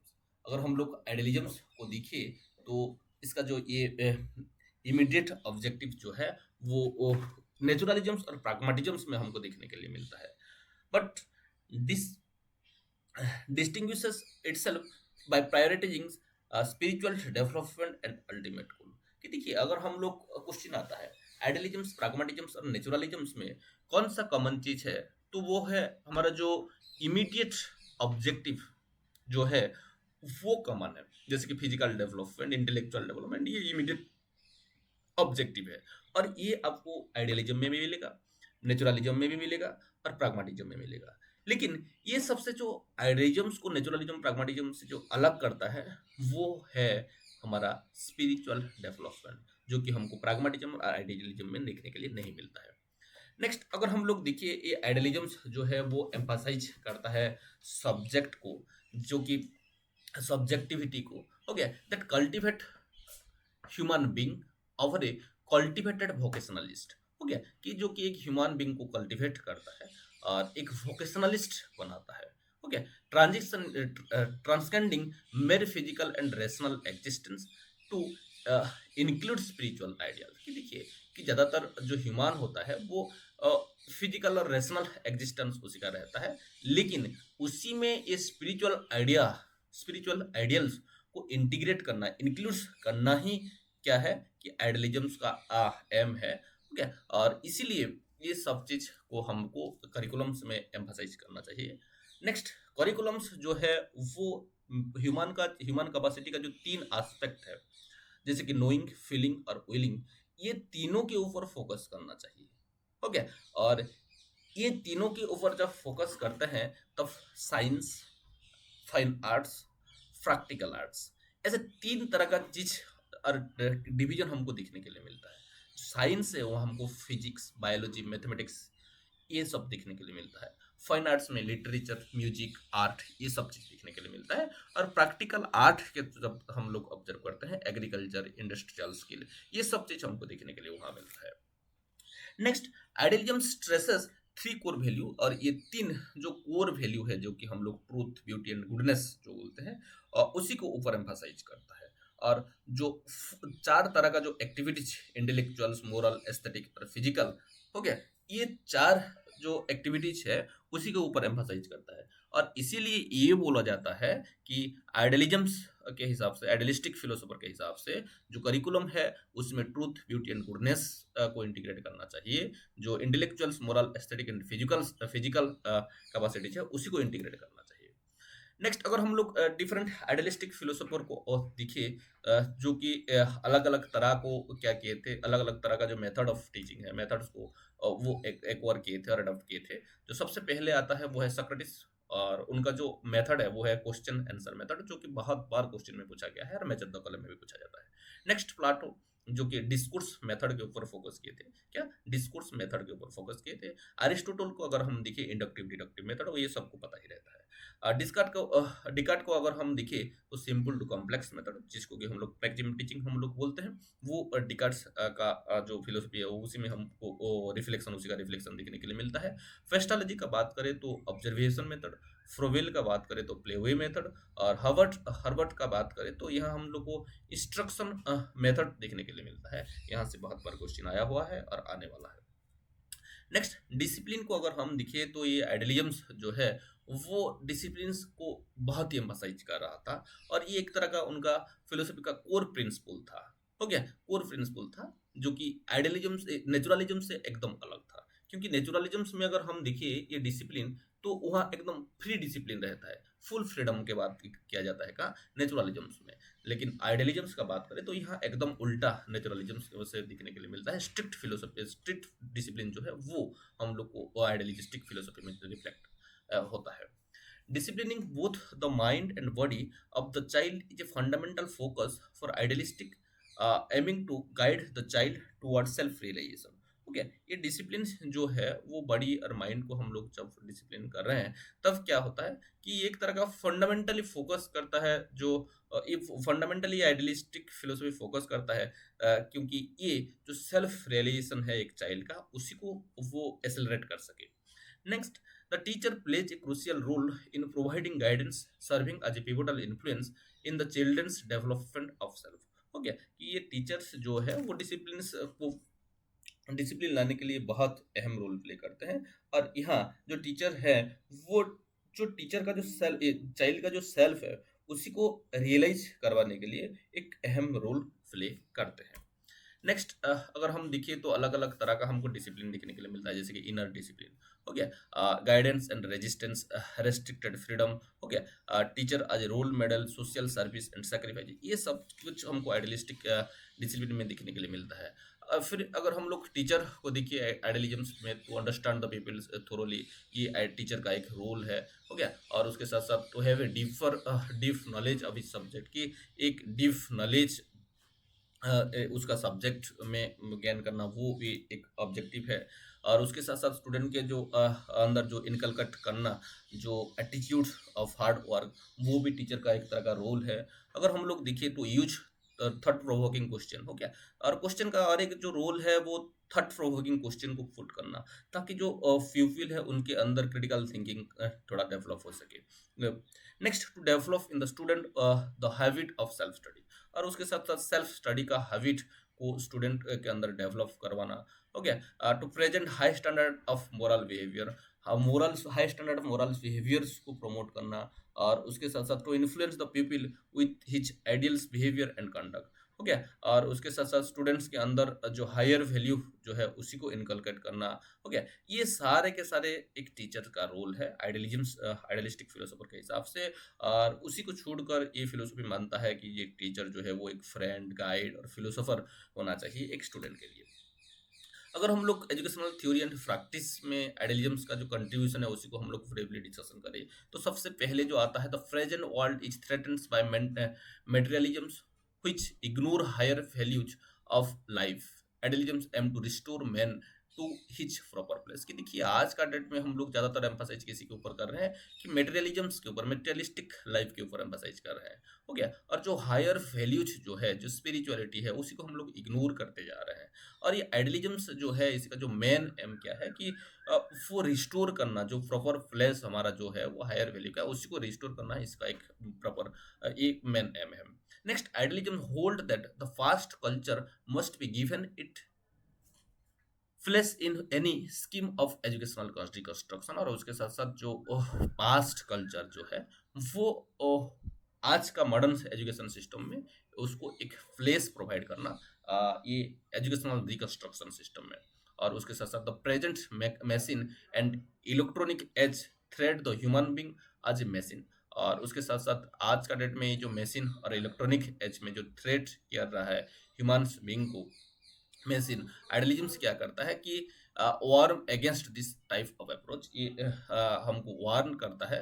अगर हम लोग आइडियलिज्म को देखें तो इसका जो ये इमीडिएट ऑब्जेक्टिव जो है वो नेचुरलिज्म और प्रैग्मेटिज्म में हमको देखने के लिए मिलता है, but this distinguishes itself by prioritizing spiritual development and ultimate goal। कि देखिए, अगर हम लोग क्वेश्चन आता है आइडियलिज्म, प्रैग्मेटिज्म और नेचुरलिज्म में कौन सा कॉमन चीज है, तो वो है हमारा जो इमीडिएट ऑब्जेक्टिव जो है वो कॉमन है, जैसे कि फिजिकल डेवलपमेंट, इंटेलेक्चुअल डेवलपमेंट, ये इमीडिएट ऑब्जेक्टिव है, और ये आपको आइडियलिज्म में भी मिलेगा, नेचुरलिज्म में भी मिलेगा और प्रैग्मेटिज्म में मिलेगा। लेकिन ये सबसे जो आइडियलिज्म को नेचुरलिज्म, प्रैग्मेटिज्म से जो अलग करता है वो है हमारा स्पिरिचुअल डेवलपमेंट, जो कि हमको प्रैग्मेटिज्म और आइडियलिज्म में देखने के लिए नहीं मिलता है। नेक्स्ट, अगर हम लोग देखिए, ये आइडियलिज्म जो है वो एम्फसाइज करता है सब्जेक्ट को, जो कि सब्जेक्टिविटी को, हो गया, that cultivate human being over a cultivated vocationalist. हो गया कि जो कि एक ह्यूमन बीइंग को कल्टिवेट करता है और एक वोकेशनलिस्ट बनाता है। Okay, transition transcending mere physical and rational existence to include spiritual ideas. कि देखिए कि ज़्यादातर जो ह्यूमन होता है वो फिजिकल और रेशनल एग्जिस्टेंस उसी का रहता है, लेकिन उसी में ये स्पिरिचुअल आइडियल्स को इंटीग्रेट करना, इंक्लूड करना ही क्या है कि आइडियलिज्म का एम है। ठीक है, और इसीलिए ये सब चीज को हमको करिकुलम्स में एम्फसाइज करना चाहिए। नेक्स्ट, करिकुलम्स जो है वो ह्यूमन कैपेसिटी का जो तीन एस्पेक्ट है, जैसे कि नोइंग, फीलिंग और विलिंग, ये तीनों के ऊपर फोकस करना चाहिए। ओके, और ये तीनों के ऊपर जब फोकस करते हैं तब science, fine arts, practical arts, ऐसे तीन तरह का चीज और डिवीजन हमको देखने के लिए मिलता है। साइंस है वो हमको फिजिक्स, बायोलॉजी, मैथमेटिक्स ये सब देखने के लिए मिलता है। फाइन आर्ट्स में लिटरेचर, म्यूजिक, आर्ट ये सब चीज देखने के लिए मिलता है। और प्रैक्टिकल आर्ट के जब हम लोग ऑब्जर्व करते हैं, एग्रीकल्चर, इंडस्ट्रियल स्किल, ये सब चीज हमको देखने के लिए वहां मिलता है। Next, idealism stresses three core value, और ये तीन जो कोर वैल्यू है जो कि हम लोग ट्रूथ, ब्यूटी एंड गुडनेस जो बोलते हैं, और उसी को ऊपर एम्फासाइज करता है। और जो चार तरह का जो एक्टिविटीज, इंटेलेक्चुअल्स, मोरल, एस्थेटिक और फिजिकल, हो गया, ये चार जो एक्टिविटीज है उसी के ऊपर एम्फासाइज करता है। और इसीलिए ये बोला जाता है कि आइडियलिज्म्स के हिसाब से, आइडियलिस्टिक फिलोसोफर के हिसाब से जो करिकुलम है उसमें ट्रूथ, ब्यूटी एंड गुडनेस को इंटीग्रेट करना चाहिए। जो intellectuals, moral, aesthetic and physical capacity है उसी को इंटीग्रेट करना चाहिए। नेक्स्ट, अगर हम लोग डिफरेंट आइडियलिस्टिक फिलोसोफर को दिखे, जो कि अलग अलग तरह को क्या किए थे, अलग अलग तरह का जो मेथड ऑफ टीचिंग है, मेथड्स को वो एक और किए थे और अडॉप्ट किए थे। जो सबसे पहले आता है वो है सक्रेटिस, और उनका जो मेथड है वो है क्वेश्चन आंसर मेथड, जो कि बहुत बार क्वेश्चन में पूछा गया है और मैच द कॉलम में भी पूछा जाता है। नेक्स्ट, प्लाटो, जो कि डिस्कोर्स मेथड के ऊपर फोकस किए थे। क्या, डिस्कोर्स मेथड के ऊपर फोकस किए थे। अरिस्टोटल को अगर हम देखें, इंडक्टिव डिडक्टिव मेथड, वो ये सबको पता ही रहता है। डिकार्ट को अगर हम देखें तो सिंपल टू कॉम्प्लेक्स मेथड, जिसको कि हम लोग मैक्सिमम टीचिंग हम लोग बोलते हैं, वो डिकार्ट्स का जो फिलोसफी है वो उसी में हमको रिफ्लेक्शन, उसी का रिफ्लेक्शन देखने के लिए मिलता है। फेस्टोलॉजी का बात करें तो ऑब्जर्वेशन मेथड, फ्रोवेल का बात करें तो प्लेवे मेथड, और हर्बर्ट का बात करें तो यहाँ हम लोग को इंस्ट्रक्शन मेथड देखने के लिए मिलता है। यहाँ से बहुत बार क्वेश्चन आया हुआ है और आने वाला है। नेक्स्ट, डिसिप्लिन को अगर हम दिखे तो ये आइडियलिज्म्स जो है वो डिसिप्लिन को बहुत ही एम्फसाइज कर रहा था, और ये एक तरह का उनका फिलोसफी का कोर प्रिंसिपल था। हो गया, कोर प्रिंसिपल था, जो कि आइडियलिज्म से, नेचुरलिज्म से एकदम अलग था। क्योंकि नेचुरलिज्म में अगर हम देखिए ये डिसिप्लिन, तो वहाँ एकदम फ्री डिसिप्लिन रहता है, फुल फ्रीडम के बात किया जाता है का नेचुरलिज्म्स में। लेकिन आइडियलिज्म्स का बात करें तो यहाँ एकदम उल्टा नेचुरलिज्म से दिखने के लिए मिलता है। स्ट्रिक्ट फिलोसफी, स्ट्रिक्ट डिसिप्लिन जो है वो हम लोग को आइडियलिस्टिक फिलोसफी में रिफ्लेक्ट होता है। Disciplining both the mind and body of the child is a fundamental focus for idealistic, aiming to guide the child towards self-realization. Okay, ये डिसिप्लिन जो है वो बॉडी और माइंड को हम लोग जब डिसिप्लिन कर रहे हैं तब क्या होता है कि ये एक तरह का फंडामेंटली फोकस करता है, जो ये फंडामेंटली आइडियलिस्टिक फिलोसफी फोकस करता है, क्योंकि ये जो सेल्फ रियलाइजेशन है एक चाइल्ड का, उसी को वो एक्सेलरेट कर सके। Next, the teacher plays a crucial role in providing guidance, serving as a pivotal influence in the children's development of self. हो गया कि ये टीचर्स जो है वो डिसिप्लिन लाने के लिए बहुत अहम रोल प्ले करते हैं। और यहाँ जो टीचर है वो, जो टीचर का जो चाइल्ड का जो सेल्फ है उसी को रियलाइज करवाने के लिए एक अहम रोल प्ले करते हैं। नेक्स्ट, अगर हम देखिए तो अलग अलग तरह का हमको डिसिप्लिन देखने के लिए मिलता है, जैसे कि इनर डिसिप्लिन हो गया, guidance and resistance, restricted freedom हो गया, teacher as a role model, social service and sacrifice, ये सब कुछ हमको आइडियलिस्टिक डिसिप्लिन में देखने के लिए मिलता है। फिर अगर हम लोग टीचर को देखिए आइडियलिज्म में, to understand the people thoroughly, ये टीचर का एक रोल है। हो गया, और उसके साथ साथ to have a deep knowledge of his subject की, एक डीप नॉलेज उसका सब्जेक्ट में ज्ञान करना, वो भी एक ऑब्जेक्टिव है। और उसके साथ साथ स्टूडेंट के जो अंदर जो इनकलकट करना, जो एटीट्यूड ऑफ हार्ड वर्क, वो भी टीचर का एक तरह का रोल है। अगर हम लोग देखिए तो यूज थॉट प्रोवोकिंग क्वेश्चन हो गया। और क्वेश्चन का और एक जो रोल है वो थॉट प्रोवोकिंग क्वेश्चन को पुट करना, ताकि जो फ्यूफिल है उनके अंदर क्रिटिकल थिंकिंग थोड़ा डेवलप हो सके। Next, to develop in the student the habit of self study, और उसके साथ साथ सेल्फ स्टडी का हैबिट को स्टूडेंट के अंदर डेवलप करवाना हो गया। To present high standard of moral behaviour, morals, high standard of morals behaviours को प्रमोट करना, और उसके साथ साथ to influence the people with his ideals behaviour and conduct हो गया। और उसके साथ साथ स्टूडेंट्स के अंदर जो हायर वैल्यू जो है उसी को इनकलकेट करना हो गया। ये सारे के सारे एक टीचर का रोल है आइडियलिज्म, आइडियलिस्टिक फिलोसोफर के हिसाब से। और उसी को छोड़कर ये फिलोसफी मानता है कि ये टीचर जो है वो एक फ्रेंड, गाइड और फिलोसोफर होना चाहिए एक स्टूडेंट के लिए। अगर हम लोग एजुकेशनल थ्योरी एंड प्रैक्टिस में आइडियलिज्म का जो कंट्रीब्यूशन है उसी को हम लोग ब्रीफली डिस्कशन करें, तो सबसे पहले जो आता है, the present world is threatened bye materialism which ignore higher values of life. Idealisms aim to restore man to his proper place. कि देखिए आज का डेट में हम लोग ज्यादातर एम्फासाइज किसी के ऊपर कर रहे हैं कि मेटेरियलिज्म्स के ऊपर, मेटेरियलिस्टिक लाइफ के ऊपर एम्फासाइज कर रहे हैं हो गया। और जो हायर वैल्यूज जो है, जो स्पिरिचुअलिटी है, उसी को हम लोग इग्नोर करते जा रहे हैं। और ये आइडियलिज्म्स जो है इसका जो मेन एम क्या है कि वो रिस्टोर करना, जो प्रॉपर प्लेस हमारा जो है वो हायर वैल्यू का, उसी को रिस्टोर करना इसका एक प्रॉपर एक मेन एम है। Next, idealism hold that the fast culture must be given it flash in any scheme of educational reconstruction. और उसके साथ साथ जो पास्ट कल्चर जो है वो आज का मॉडर्न एजुकेशन सिस्टम में उसको एक प्लेस प्रोवाइड करना, ये एजुकेशनल रिकंस्ट्रक्शन सिस्टम में। और उसके साथ साथ the present machine and electronic age threat the human being as a machine. और उसके साथ साथ आज का डेट में ये जो मशीन और इलेक्ट्रॉनिक एज में जो थ्रेट कर रहा है ह्यूमन बींग को मशीन, आइडियलिज्म क्या करता है कि warm against this type of approach, ये हमको वार्न करता है,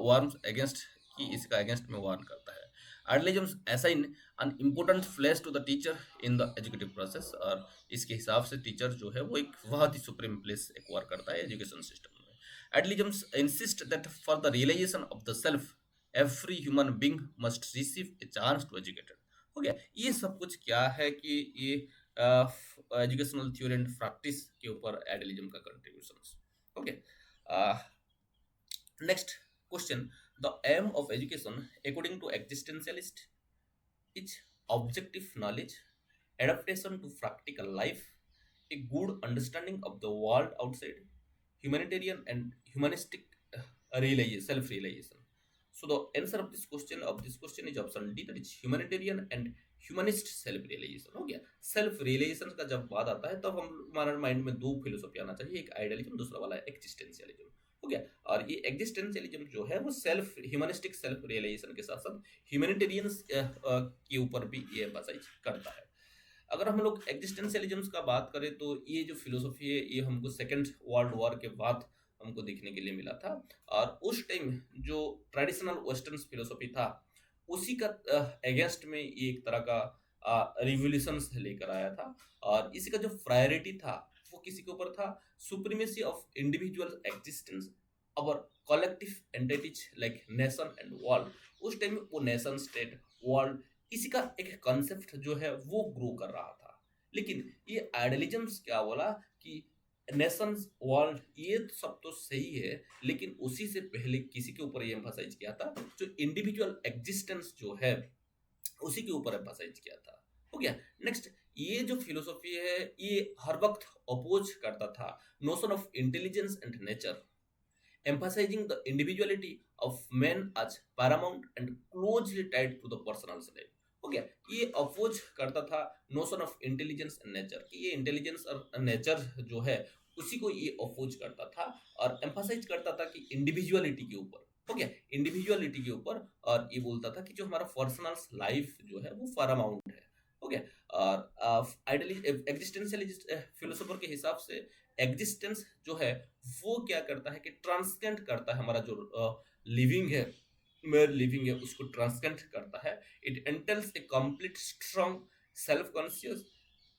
वार्म अगेंस्ट, कि इसका अगेंस्ट में वार्न करता है। Idealism assign an important place to the teacher in the educative process, और इसके हिसाब से टीचर जो है वो एक बहुत ही सुप्रीम प्लेस एक्वायर करता है एजुकेशन सिस्टम में। Idealism insist that for the realisation of the self every human being must receive a chance to educated हो गया। ये सब कुछ क्या है कि ये एजुकेशनल थ्योरी एंड प्रैक्टिस के ऊपर आइडियलिज्म का contributions. Okay, next question, the aim of education according to existentialist is objective knowledge, adaptation to practical life, a good understanding of the world outside, humanitarian and humanistic self-realization. So the answer of this question is option D, that is humanitarian and humanist self realisation हो गया। Self realisation का जब बात आता है तब हम हमारे माइंड में दो फिलोसफी आना चाहिए, एक आइडियलिज्म, दूसरा वाला एक्जिस्टेंशियलिज्म हो गया। और ये एक्जिस्टेंशियलिज्म जो है वो सेल्फ ह्यूमनिस्टिक सेल्फ रियलाइजेशन के साथ साथ ह्यूमैनिटेरियंस के ऊपर भी ये एम्फसाइज करता है। अगर हम लोग एग्जिस्टेंशियलिज्म का बात करें तो ये जो फिलोसफी है ये हमको सेकेंड वर्ल्ड वॉर के बाद हमको देखने के लिए मिला था। और उस टाइम जो ट्रेडिशनल वेस्टर्न फिलोसफी था उसी का अगेंस्ट में ये एक तरह का रिवोल्यूशन लेकर आया था। और इसी का जो प्रायोरिटी था वो किसी के ऊपर था, सुप्रीमेसी ऑफ इंडिविजुअल एग्जिस्टेंस और collective entities like nation and world. उस टाइम में वो नेशन, स्टेट, वर्ल्ड, इसी का एक कॉन्सेप्ट जो है वो ग्रो कर रहा था। लेकिन ये आइडियलिज्म क्या बोला कि नेशंस, वर्ल्ड, ये सब तो सही है, लेकिन उसी से पहले किसी के ऊपर ये एम्फसाइज किया था, जो इंडिविजुअल एग्जिस्टेंस जो है उसी के ऊपर एम्फसाइज किया था हो गया। नेक्स्ट, ये जो फिलोसफी है ये हर वक्त अपोज करता था notion of intelligence and nature, emphasizing the individuality of man as paramount and closely tied to the personal life हो गया। ये अपोज करता था notion of intelligence and nature, कि ये इंटेलिजेंस और नेचर जो है उसी को ये अपोज करता था और एम्फसाइज करता था कि इंडिविजुअलिटी के ऊपर हो गया, इंडिविजुअलिटी के ऊपर। और ये बोलता था कि जो हमारा पर्सनल लाइफ जो है वो पैरामाउंट है हो गया। और आइडियली एग्जिस्टेंशियलिस्ट फिलोसोफर के हिसाब से एग्जिस्टेंस जो है वो क्या करता है कि ट्रांसकेंड करता है, हमारा जो लिविंग है, मेयर लिविंग है, उसको ट्रांसकेंड करता है। It एंटेल्स A complete strong self conscious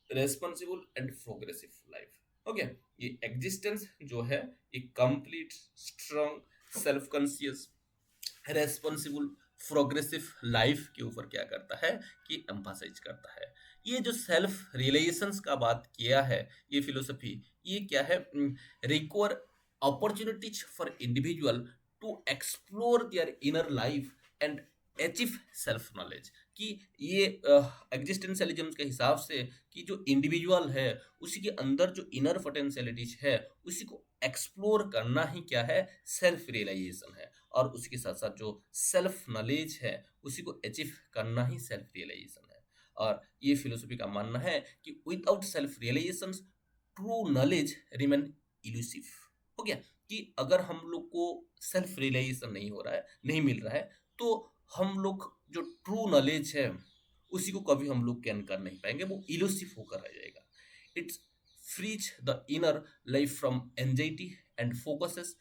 responsible and progressive life हो गया। ये एग्जिस्टेंस जो है ये complete strong self conscious responsible progressive life के ऊपर क्या करता है कि एम्फासाइज करता है। ये जो सेल्फ रियलाइजेशंस का बात किया है, ये फिलोसफी, ये क्या है, require opportunities for individual to explore their inner life and achieve self knowledge. कि ये एग्जिस्टेंशियलिज्म के हिसाब से कि जो इंडिविजुअल है उसी के अंदर जो इनर पोटेंशियलिटीज है उसी को एक्सप्लोर करना ही क्या है, सेल्फ रियलाइजेशन है। और उसके साथ साथ जो सेल्फ नॉलेज है उसी को अचीव करना ही सेल्फ रियलाइजेशन है। और ये फिलोसफी का मानना है कि without self realisation true knowledge remain elusive. हो गया कि अगर हम लोग को सेल्फ रियलाइजेशन नहीं हो रहा है, नहीं मिल रहा है, तो हम लोग जो ट्रू नॉलेज है उसी को कभी हम लोग कैन कर नहीं पाएंगे, वो इल्यूसिव होकर रह जाएगा। It's frees the inner life from anxiety and focuses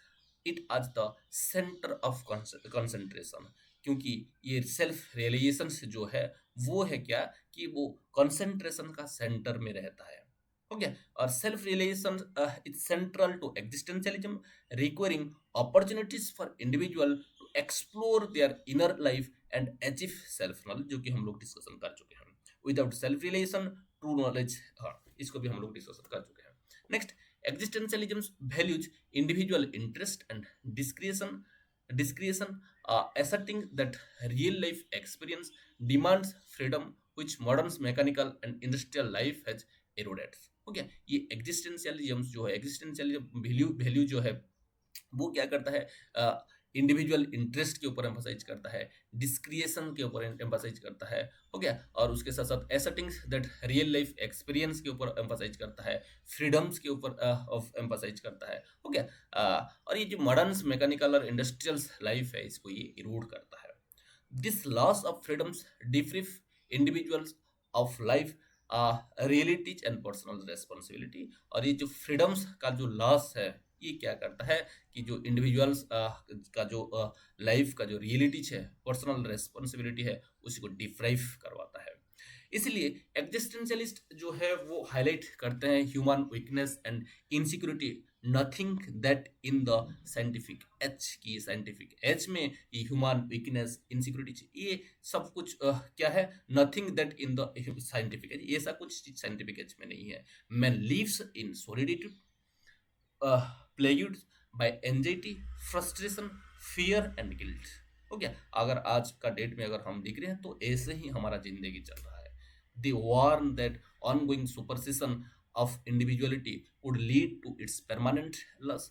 it as the centre of concentration. क्योंकि ये सेल्फ रियलाइजेशन जो है वो है क्या, कि वो कंसंट्रेशन का सेंटर में रहता है। ओके, और self realisation is central to existentialism, requiring opportunities for individual to explore their inner life and achieve self knowledge, जो कि हम लोग डिस्कशन कर चुके हैं। Without self realisation true knowledge, हाँ, इसको भी हम लोग डिस्कशन कर चुके हैं। Next, existentialism values individual interest and discretion, asserting that real life experience demands freedom which modern mechanical and industrial life has eroded। हो गया, ये एग्जिस्टेंशियलिज्म जो है, एग्जिस्टेंशियलिज्म वैल्यू जो है वो क्या करता है, इंडिविजुअल इंटरेस्ट के ऊपर एम्फसाइज करता है, डिस्क्रिएशन के ऊपर एम्फसाइज करता है। हो गया, और उसके साथ साथ एसर्टिंग दैट रियल लाइफ एक्सपीरियंस के ऊपर एम्फसाइज करता है, फ्रीडम्स के ऊपर ऑफ एम्फसाइज करता है। हो गया, और ये जो मॉडर्न मैकेनिकल और इंडस्ट्रियल लाइफ है इसको ये इरोड करता है। This loss of freedoms deprive individuals of life realities and personal responsibility. और ये जो फ्रीडम्स का जो लॉस है ये क्या करता है कि जो इंडिविजुअल्स का जो लाइफ का जो रियलिटीज है, पर्सनल रेस्पॉन्सिबिलिटी है, उसी को डिप्राइव करवाता है। इसलिए एग्जिस्टेंशियलिस्ट जो है वो हाईलाइट करते हैं human weakness and insecurity, nothing that in the scientific H, की साइंटिफिक एच में ये ह्यूमन वीकनेस, इनसिक्योरिटी, ये सब कुछ क्या है, nothing that in the scientific age, ये ऐसा कुछ चीज साइंटिफिक एच में नहीं है। Man lives in solitude plagued by anxiety, frustration, fear and guilt. हो गया, अगर आज का डेट में अगर हम दिख रहे हैं तो ऐसे ही हमारा जिंदगी चल रहा है। They warn that ongoing superstition of individuality would lead to its permanent loss,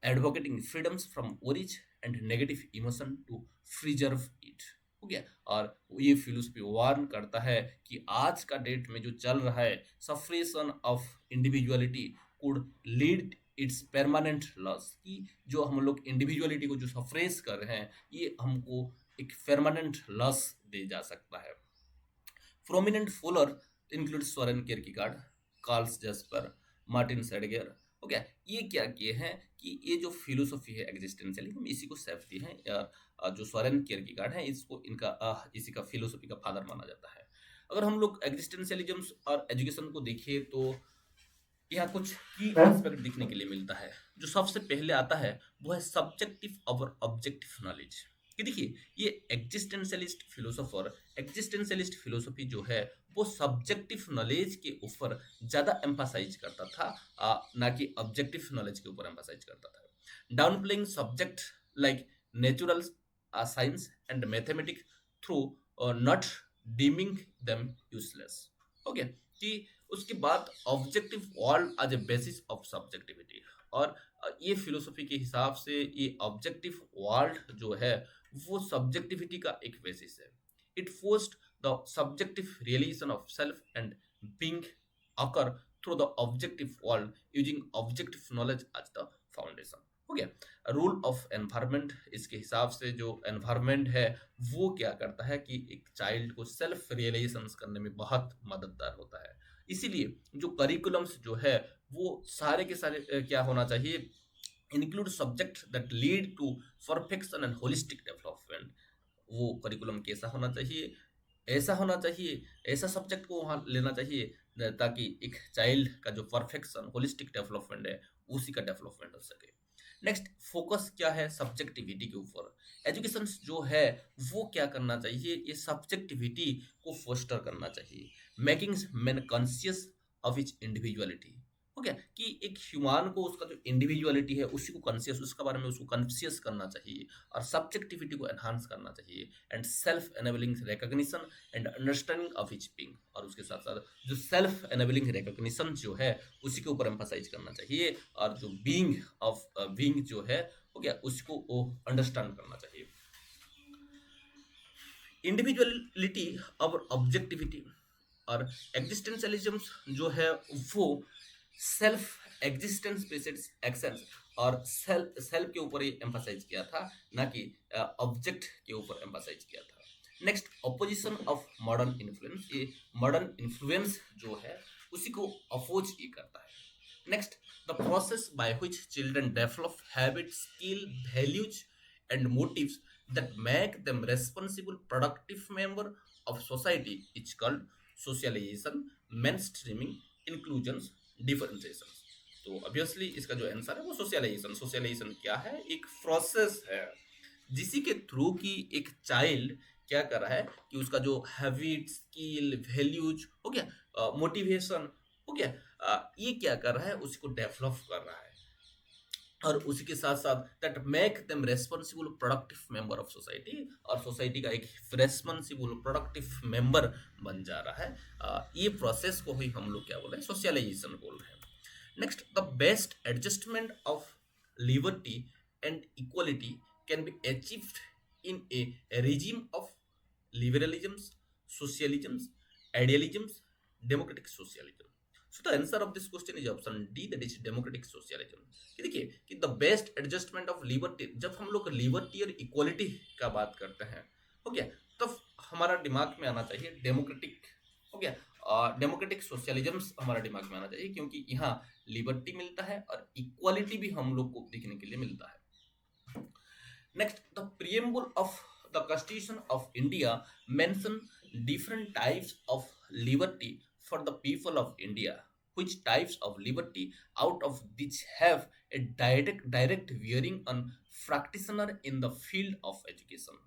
advocating freedoms from worries and negative emotion to preserve it। हो गया, और ये फिलोसफी वार्न करता है कि आज का डेट में जो चल रहा है, suppression of individuality could lead its permanent loss, कि जो हम लोग इंडिविजुअलिटी को जो सफरेस कर रहे हैं ये हमको एक परमानेंट लॉस दे जा सकता है। Prominent follower include Soren Kierkegaard, Karl Jasper, Martin Heidegger. हो गया, ये क्या किए हैं कि ये जो फिलोसफी है एग्जिस्टेंशियलिज्म, इसी को सेफ्टी है, जो सोरेन कियरकेगार्ड है इसको इनका इसी का फिलोसफी का फादर माना जाता है। अगर हम लोग एग्जिस्टेंशियलिज्म और एजुकेशन को देखिए तो यहाँ कुछ की एस्पेक्ट दिखने के लिए मिलता है। जो सबसे पहले आता है वो है सब्जेक्टिव और ऑब्जेक्टिव नॉलेज। कि देखिए, ये एग्जिस्टेंशियलिस्ट फिलोसफी जो है वो सब्जेक्टिव नॉलेज के ऊपर ज्यादा एम्फासाइज करता था, ना कि ऑब्जेक्टिव नॉलेज के ऊपर एम्फासाइज करता था। Downplaying subject like natural science and mathematics through not deeming them useless. हो गया, कि उसके बाद objective world as a basis of subjectivity. और ये फिलोसफी के हिसाब से ये ऑब्जेक्टिव वर्ल्ड जो है वो सब्जेक्टिविटी का एक बेसिस है। It forced the subjective realisation of self and being occur through the objective world using objective knowledge as the foundation. हो गया, रूल ऑफ एनवायरनमेंट, इसके हिसाब से जो एनवायरनमेंट है वो क्या करता है कि एक चाइल्ड को सेल्फ रियलाइजेशन करने में बहुत मददगार होता है। इसीलिए जो करिकुलम्स जो है वो सारे के सारे क्या होना चाहिए, include subject that lead to perfection and holistic development. वो करिकुलम कैसा होना चाहिए, ऐसा होना चाहिए, ऐसा सब्जेक्ट को वहाँ लेना चाहिए ताकि एक चाइल्ड का जो परफेक्शन, होलिस्टिक डेवलपमेंट है उसी का डेवलपमेंट हो सके। नेक्स्ट फोकस क्या है सब्जेक्टिविटी के ऊपर। एजुकेशन जो है वो क्या करना चाहिए, ये सब्जेक्टिविटी को फोस्टर करना चाहिए, making man conscious of each individuality. हो गया कि एक ह्यूमन को उसका जो इंडिविजुअलिटी है उसी को कॉन्शियस, उसके बारे में उसको कॉन्शियस करना चाहिए, और सब्जेक्टिविटी को एनहांस करना चाहिए, and self enabling recognition and understanding of each being. और उसके साथ साथ जो सेल्फ एनेबलिंग रिकॉग्निशन जो है उसी के ऊपर एम्फसाइज करना चाहिए, और जो बीइंग ऑफ बीइंग जो है हो गया उसको वो अंडरस्टैंड करना चाहिए। इंडिविजुअलिटी और ऑब्जेक्टिविटी और एग्जिस्टेंशियलिज्म जो है वो सेल्फ एग्जिस्टेंस बेस्ड एक्शंस और सेल्फ सेल्फ के ऊपर ही एम्फसाइज किया था, ना कि ऑब्जेक्ट के ऊपर एम्फसाइज किया था। Next opposition of modern influence, ये मॉडर्न इन्फ्लुएंस जो है उसी को अपोज ये करता है। Next the process by which children develop habit skill values and motives that make them responsible productive member of society is called socialization, mainstreaming, inclusions, differentiation। तो obviously इसका जो आंसर है वो सोशलाइजेशन। सोशलाइजेशन क्या है, एक प्रोसेस है जिसी के थ्रू की एक चाइल्ड क्या कर रहा है कि उसका जो हैबिट स्किल वैल्यूज हो गया, मोटिवेशन हो गया, ये क्या कर रहा है उसको डेवलप कर रहा है, और उसी के साथ साथ that make them responsible productive member of society, और सोसाइटी का एक रेस्पॉन्सिबल प्रोडक्टिव मेंबर बन जा रहा है। ये प्रोसेस को ही हम लोग क्या बोल रहे हैं, सोशलाइजेशन बोल रहे हैं। Next the best adjustment of liberty and equality can be achieved in A regime of liberalisms, socialisms, idealisms, democratic socialism। So the answer of this question is option D, that is democratic socialism। कि देखिए कि the best adjustment of liberty, जब हम लोग liberty और equality का बात करते हैं हो गया तब हमारा दिमाग में आना चाहिए डेमोक्रेटिक हो गया, डेमोक्रेटिक सोशलिज्म हमारा दिमाग में आना चाहिए, क्योंकि यहाँ लिबर्टी मिलता है और इक्वालिटी भी हम लोग को देखने के लिए मिलता है। Next the preamble of the constitution of India mention different types of liberty for the people of India, which types of liberty out of which have a direct bearing on practitioner in the field of education।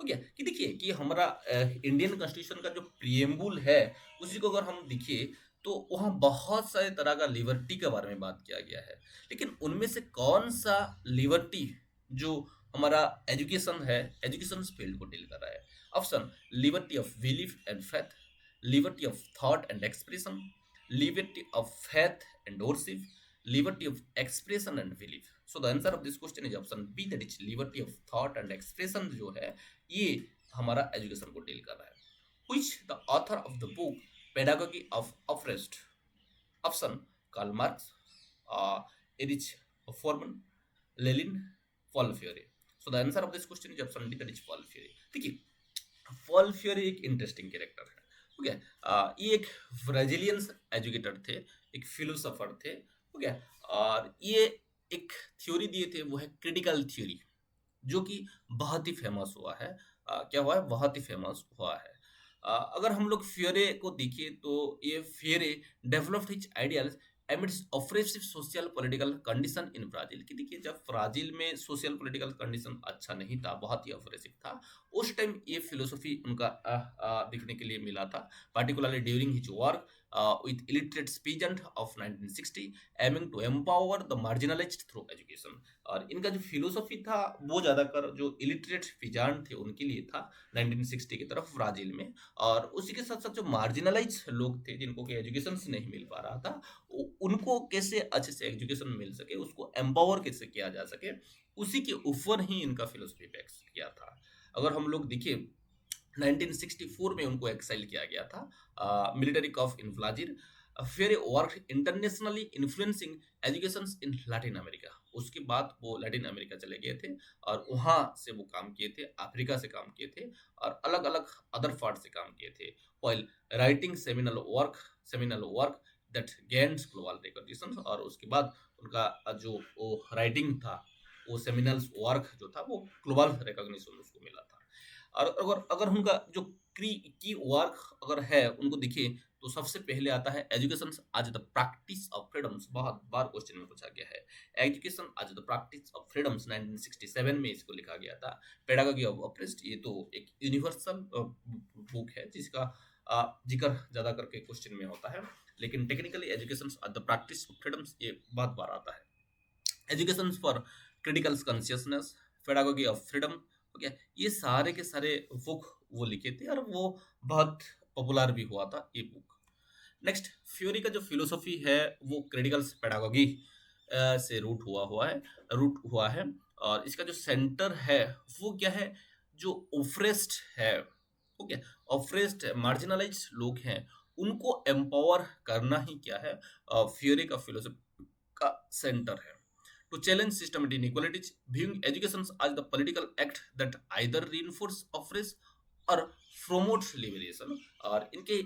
हो गया कि देखिए कि हमारा Indian constitution का जो प्रियम्बुल है उसी को अगर हम देखिए तो वहाँ बहुत सारे तरह का लिबर्टी के बारे में बात किया गया है, लेकिन उनमें से कौन सा लिबर्टी जो हमारा एजुकेशन है, एजुकेशन फील्ड को डील कर रहा है। Option liberty of belief and faith, liberty of thought and expression, liberty of faith and worship, liberty of expression and belief। So the answer of this question is option B, that is liberty of thought and expression जो है ये हमारा education को deal कर रहा है। Which the author of the book Pedagogy of Oppressed, option Karl Marx, Erich Fromm, Lenin, Paul Feyre। So the answer of this question is option D, that is Paul Feyre। देखिए Paul फ्योरे एक interesting character है, हो गया, ये एक Brazilian educator थे, एक philosopher थे, हो गया, और ये एक थ्योरी दिए थे वो है क्रिटिकल थ्योरी, जो कि बहुत ही फेमस हुआ है। क्या हुआ है, बहुत ही फेमस हुआ है। अगर हम लोग फ्योरे को देखें तो ये Freire developed his ideas amidst oppressive social political condition in Brazil. कि देखिए जब ब्राजील में सोशल पॉलिटिकल कंडीशन अच्छा नहीं था, बहुत ही ऑप्रेसिव था, उस टाइम ये फिलोसफी उनका देखने के लिए मिला था, particularly during his work with illiterate peasant of 1960 aiming to empower the marginalized through education। और इनका जो फिलोसफी था वो ज़्यादातर जो इलिटरेट पीजांट थे उनके लिए था 1960 की तरफ ब्राजील में, और उसी के साथ साथ जो मार्जिनलाइज लोग थे जिनको कि एजुकेशन नहीं मिल पा रहा था, उनको कैसे अच्छे से एजुकेशन मिल सके, उसको एम्पावर कैसे किया जा सके, उसी के ऊपर ही इनका फिलोसफी पे किया था। अगर हम लोग देखिए 1964 में उनको एक्साइल किया गया था मिलिट्री कॉफ इन ब्राजील, फिर work internationally influencing education in Latin America. उसके बाद वो लैटिन अमेरिका चले गए थे और वहाँ से वो काम किए थे, अफ्रीका से काम किए थे और अलग अलग अदर पार्ट से काम किए थे, while writing seminal work that gains global recognition. और उसके बाद उनका जो वो राइटिंग था, वो सेमिनल वर्क जो था वो ग्लोबल रिकॉग्निशन उसको मिला था। और अगर उनका जो की वर्क अगर है उनको देखिए तो सबसे पहले आता है एजुकेशन आज द प्रैक्टिस ऑफ फ्रीडम्स। बहुत बार क्वेश्चन में पूछा गया है एजुकेशन आज द प्रैक्टिस ऑफ फ्रीडम्स 1967 में इसको लिखा गया था। पेडागोगी ऑफ ऑप्रेस्ड, ये तो एक यूनिवर्सल बुक है जिसका जिक्र ज्यादा करके क्वेश्चन में होता है, लेकिन टेक्निकली एजुकेशन आज द प्रैक्टिस ऑफ फ्रीडम्स ये बहुत बार आता है। Education for critical consciousness, pedagogy of freedom, okay, ये सारे के सारे बुक वो लिखे थे और वो बहुत पॉपुलर भी हुआ था ये बुक। नेक्स्ट, फ्यूरी का जो फिलोसॉफी है वो क्रिटिकल पेडागोगी से रूट हुआ है और इसका जो सेंटर है वो क्या है, जो ओफ्रेस्ड है, ओके, ओफ्रेस्ड मार्जिनलाइज्ड लोग हैं उनको एम्पावर करना ही क्या है, फ्यूरी का फिलोसॉफी का सेंटर है। To challenge systemic inequalities, viewing education as the political act that either reinforce oppress और promote liberation। और इनके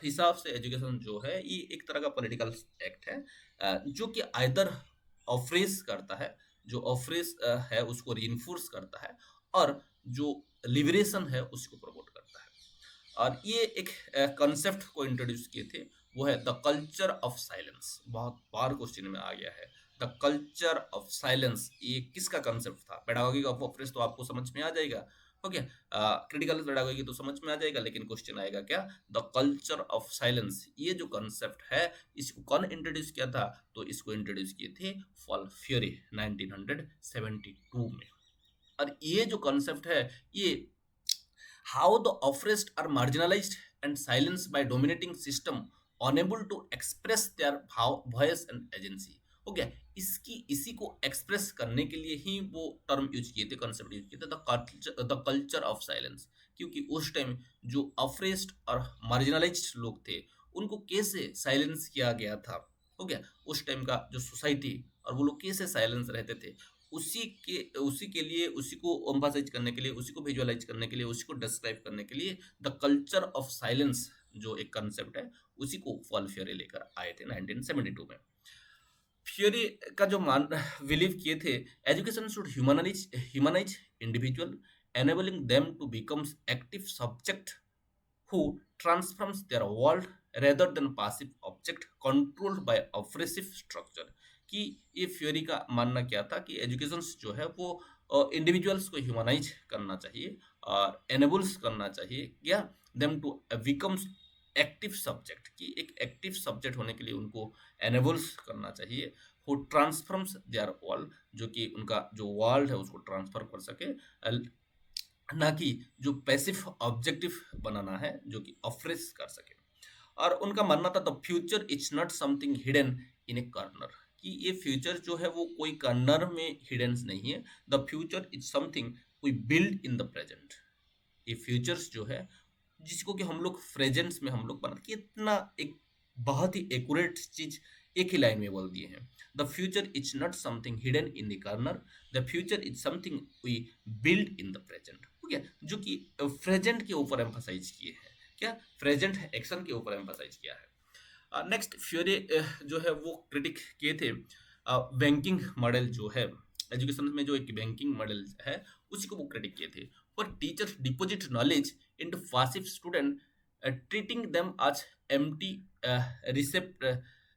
हिसाब से एजुकेशन जो है ये एक तरह का पॉलिटिकल एक्ट है जो कि आइदर ऑफ्रेस करता है, जो ऑफ्रेस है उसको रीइंफोर्स करता है, और जो लिबरेशन है उसको प्रमोट करता है। और ये एक कॉन्सेप्ट को इंट्रोड्यूस किए थे, वो है द कल्चर ऑफ साइलेंस। बहुत बार क्वेश्चन में आ गया है द कल्चर ऑफ साइलेंस, ये किसका कॉन्सेप्ट था? पेडागोगी ऑफ ऑप्रेस तो आपको समझ में आ जाएगा, ओके, क्रिटिकल पेडागोगी तो समझ में आ जाएगा, लेकिन क्वेश्चन आएगा क्या, द कल्चर ऑफ साइलेंस, ये जो कॉन्सेप्ट है इसको कौन इंट्रोड्यूस किया था? तो इसको इंट्रोड्यूस किए थे पॉल फ्यूरी 1972 में। और ये जो कॉन्सेप्ट है ये how the oppressed are marginalized and silenced by dominating system unable to express their voice and agency, हो गया। इसी को एक्सप्रेस करने के लिए ही वो टर्म यूज किए थे, कॉन्सेप्ट यूज किए थे, द कल्चर ऑफ साइलेंस। क्योंकि उस टाइम जो अफ्रेस्ड और मार्जिनलाइज्ड लोग थे उनको कैसे साइलेंस किया गया था, हो गया, उस टाइम का जो सोसाइटी और वो लोग कैसे साइलेंस रहते थे, उसी के लिए, उसी को एम्फसाइज करने के लिए, उसी को विजुअलाइज करने के लिए, उसी को डिस्क्राइब करने के लिए द कल्चर ऑफ साइलेंस जो एक कंसेप्ट है उसी को पॉल फ्यूरी लेकर आए थे 1972 में। फ्यूरी का जो मान बिलीव किए थे, education should humanise individual, enabling them to becomes active subject who transforms their world rather than passive object controlled by oppressive structure। कि ये फ्यूरी का मानना क्या था कि एजुकेशन जो है वो इंडिविजुअल्स को ह्यूमनाइज करना चाहिए और एनेबल्स करना चाहिए क्या, them to becomes active subject, कि एक एक्टिव सब्जेक्ट होने के लिए उनको एनेबल्स करना चाहिए, हु ट्रांसफॉर्म्स देयर वर्ल्ड, जो कि उनका जो वर्ल्ड है उसको ट्रांसफर कर सके, ना कि जो पैसिव ऑब्जेक्टिव बनाना है जो कि ऑफ्रेस कर सके। और उनका मानना था the future is not something hidden in A corner, कि ये फ्यूचर जो है वो कोई कॉर्नर में हिडन नहीं है, the future is something we build in the present. ये फ्यूचर्स जो है जिसको कि हम लोग प्रेजेंट्स में हम लोग बना, कितना एक बहुत ही एक्यूरेट चीज एक ही लाइन में बोल दिए हैं, the future is not something hidden in the corner, the future is something we build in the present, हो गया, जो कि प्रेजेंट के ऊपर एम्फसाइज किए हैं, क्या प्रेजेंट एक्शन के ऊपर एम्फसाइज किया है। नेक्स्ट, फ्यूरी जो है वो क्रिटिक किए थे बैंकिंग मॉडल जो है एजुकेशन में, जो एक बैंकिंग मॉडल है उसी को वो क्रिटिक किए थे। For teachers deposit knowledge into passive student, treating them as empty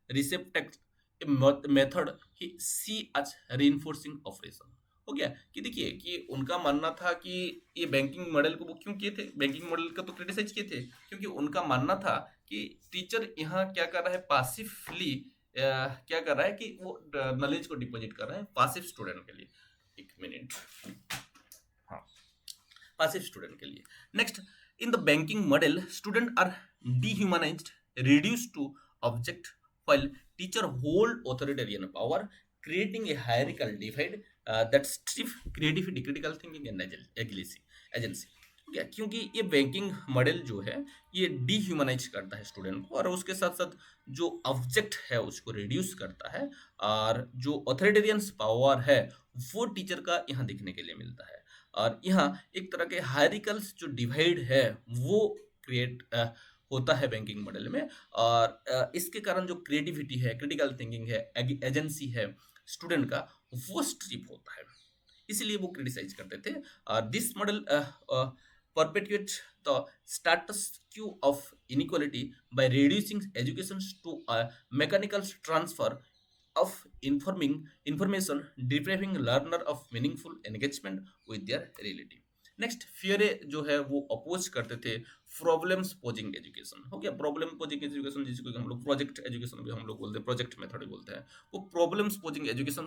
receptacles, a method he see as reinforcing operation, हो गया। कि देखिए कि उनका मानना था कि ये बैंकिंग मॉडल को वो क्यों किए थे, बैंकिंग मॉडल का तो क्रिटिसाइज किए थे क्योंकि उनका मानना था कि टीचर यहाँ क्या कर रहा है, पासिवली क्या कर रहा है कि वो नॉलेज को डिपॉजिट कर रहा है पासिव स्टूडेंट के लिए। एक मिनट, हाँ, पासिव स्टूडेंट के लिए। Next, in the banking model students are dehumanized, reduced to object, while teacher hold authoritarian power, creating a hierarchical divide that strip creativity, critical thinking and agency। क्या, क्योंकि ये banking model जो है ये dehumanise करता है स्टूडेंट को और उसके साथ साथ जो ऑब्जेक्ट है उसको रिड्यूस करता है, और जो ऑथोरिटेरियन पावर है वो टीचर का यहाँ देखने के लिए मिलता है। और यहाँ एक तरह के हायरिकल्स जो डिवाइड है वो क्रिएट होता है बैंकिंग मॉडल में, और इसके कारण जो क्रिएटिविटी है, क्रिटिकल थिंकिंग है, एजेंसी है स्टूडेंट का, वो स्ट्रिप होता है, इसलिए वो क्रिटिसाइज करते थे। This model perpetuates the status quo of inequality by reducing education to a mechanical transfer of informing information, depriving learner of meaningful engagement with their reality. Next Freire जो है वो अपोज करते थे प्रॉब्लम्स पोजिंग एजुकेशन। हो गया problem posing education, जिसको कि हम लोग प्रोजेक्ट एजुकेशन भी हम लोग बोलते हैं, प्रोजेक्ट मेथड भी बोलते हैं। वो प्रॉब्लम्स पोजिंग एजुकेशन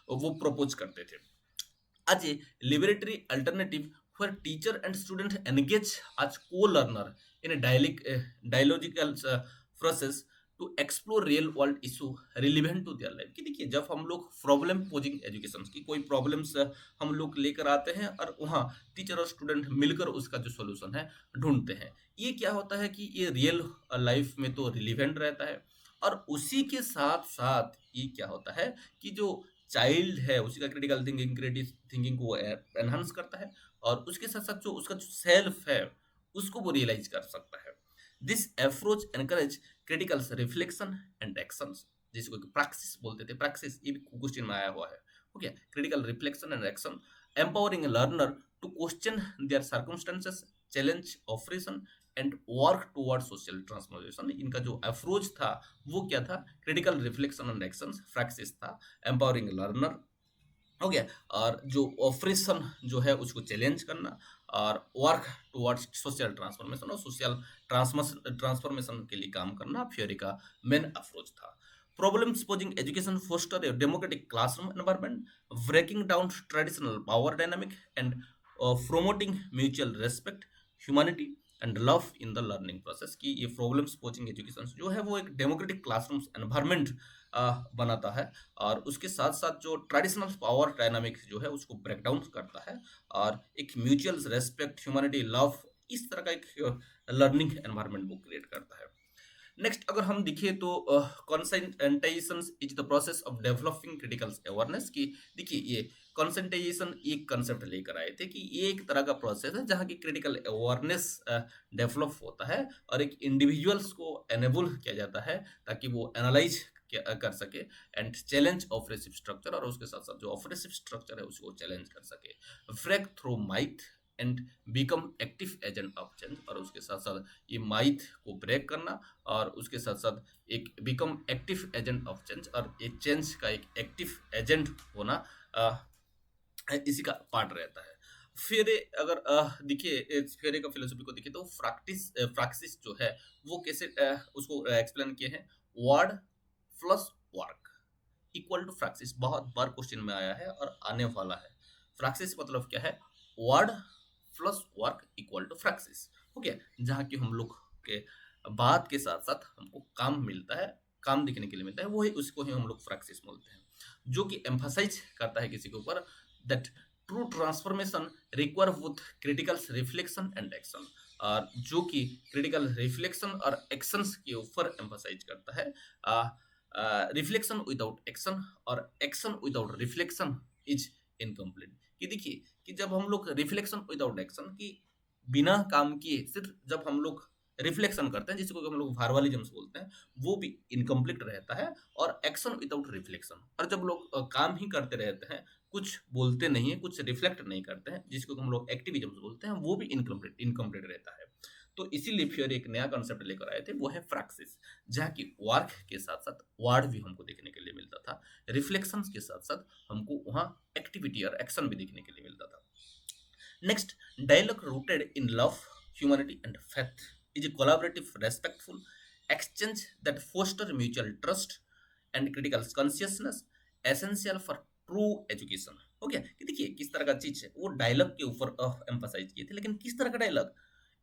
वो प्रपोज करते थे as a liberatory alternative where teacher and student engage as co-learner in a dialogical process to explore real world issue relevant to their life। कि देखिए जब हम लोग प्रॉब्लम पोजिंग एजुकेशन की कोई प्रॉब्लम्स हम लोग लेकर आते हैं और वहाँ टीचर और स्टूडेंट मिलकर उसका जो सॉल्यूशन है ढूंढते हैं, ये क्या होता है कि ये रियल लाइफ में तो रिलेवेंट रहता है, और उसी के साथ साथ ये क्या होता है कि जो चाइल्ड है उसी का क्रिटिकल थिंकिंग, क्रिएटिव थिंकिंग को एनहांस करता है, और उसके साथ साथ जो उसका जो सेल्फ है उसको वो रियलाइज कर सकता है। This approach encourage critical reflection and actions, जिसको प्रैक्टिस बोलते थे। प्रैक्टिस ये भी क्वेश्चन में आया हुआ है। Okay, critical reflection and action empowering learner to question their circumstances, challenge operation and work toward social transformation. इनका जो अप्रोच था वो क्या था? Critical reflection and actions, practice था, एम्पावरिंग लर्नर हो गया, और जो ऑपरेशन जो है उसको चैलेंज करना, और वर्क टुवर्ड्स सोशल ट्रांसफॉर्मेशन और सोशल ट्रांसफॉर्मेशन के लिए काम करना फ्योरी का मेन अप्रोच था। Problem posing education foster a democratic classroom environment, breaking down traditional power dynamic and promoting mutual respect, humanity and love in the learning process. की ये problems posing education जो है वो एक डेमोक्रेटिक क्लासरूम एनवायरनमेंट बनाता है, और उसके साथ साथ जो ट्रेडिशनल पावर डायनामिक्स जो है उसको ब्रेक डाउन करता है, और एक म्यूचुअल रेस्पेक्ट, ह्यूमैनिटी, लव, इस तरह का एक लर्निंग एनवायरनमेंट को क्रिएट करता है। नेक्स्ट अगर हम देखिए तो concentration is the process of developing critical awareness. की देखिए ये कॉन्सेंट्रेशन एक कंसेप्ट लेकर आए थे कि ये एक तरह का प्रोसेस है जहाँ की क्रिटिकल अवेयरनेस डेवलप होता है और एक इंडिविजुअल्स को एनेबल किया जाता है ताकि वो एनालाइज कर सके एंड चैलेंज ऑपरेसिव स्ट्रक्चर, और उसके साथ साथ जो ऑपरेसिव स्ट्रक्चर है उसको चैलेंज कर सके, break through myth and become active agent of change, और उसके साथ साथ ये माइथ को ब्रेक करना और उसके साथ साथ एक become active agent of change, और ये चेंज का एक एक्टिव एजेंट होना इसी का पार्ट रहता है। फिर अगर देखिए फेरे का फिलोसफी को देखिए तो प्रैक्टिस जो है वो कैसे उसको एक्सप्लेन किए हैं, word plus work equal to practice. बहुत बार क्वेश्चन में आया है और आने वाला है। प्रैक्टिस मतलब क्या है? Word plus work equal to practice. हो गया, जहाँ की हम लोग के बात के साथ साथ हमको काम मिलता है, काम दिखने के लिए मिलता है, वो ही उसको ही हम लोग प्रैक्टिस बोलते हैं, जो कि एम्फसाइज करता है किसी के ऊपर that true transformation require with critical reflection and action, और जो कि क्रिटिकल रिफ्लेक्शन और एक्शंस के ऊपर एम्फसाइज करता है। रिफ्लेक्शन विदाउट एक्शन और action without reflection is incomplete. कि देखिए कि जब हम लोग रिफ्लेक्शन विदाउट एक्शन की बिना काम किए सिर्फ जब हम लोग रिफ्लेक्शन करते हैं, जिसको हम लोग वर्बलिज्म्स बोलते हैं, वो भी इनकम्प्लीट रहता है, और एक्शन विदाउट रिफ्लेक्शन, और जब लोग काम ही करते रहते हैं, कुछ बोलते नहीं है, कुछ रिफ्लेक्ट नहीं करते हैं, जिसको हम लोग एक्टिविज्म्स बोलते हैं, वो भी इनकम्प्लीट रहता है। तो इसीलिए फिर एक नया कॉन्सेप्ट लेकर आए थे, वो है प्रैक्टिस, जहाँ की वर्क के साथ साथ वर्ड भी हमको देखने के लिए मिलता था, रिफ्लेक्शन के साथ साथ हमको वहाँ एक्टिविटी और एक्शन भी देखने के लिए मिलता था। Next, dialogue rooted in love, humanity and faith is a collaborative, respectful exchange that foster mutual trust and critical consciousness, essential for true education। हो गया कि देखिए किस तरह का चीज है, वो डायलॉग के ऊपर एम्फसाइज किए थे, लेकिन किस तरह का डायलॉग?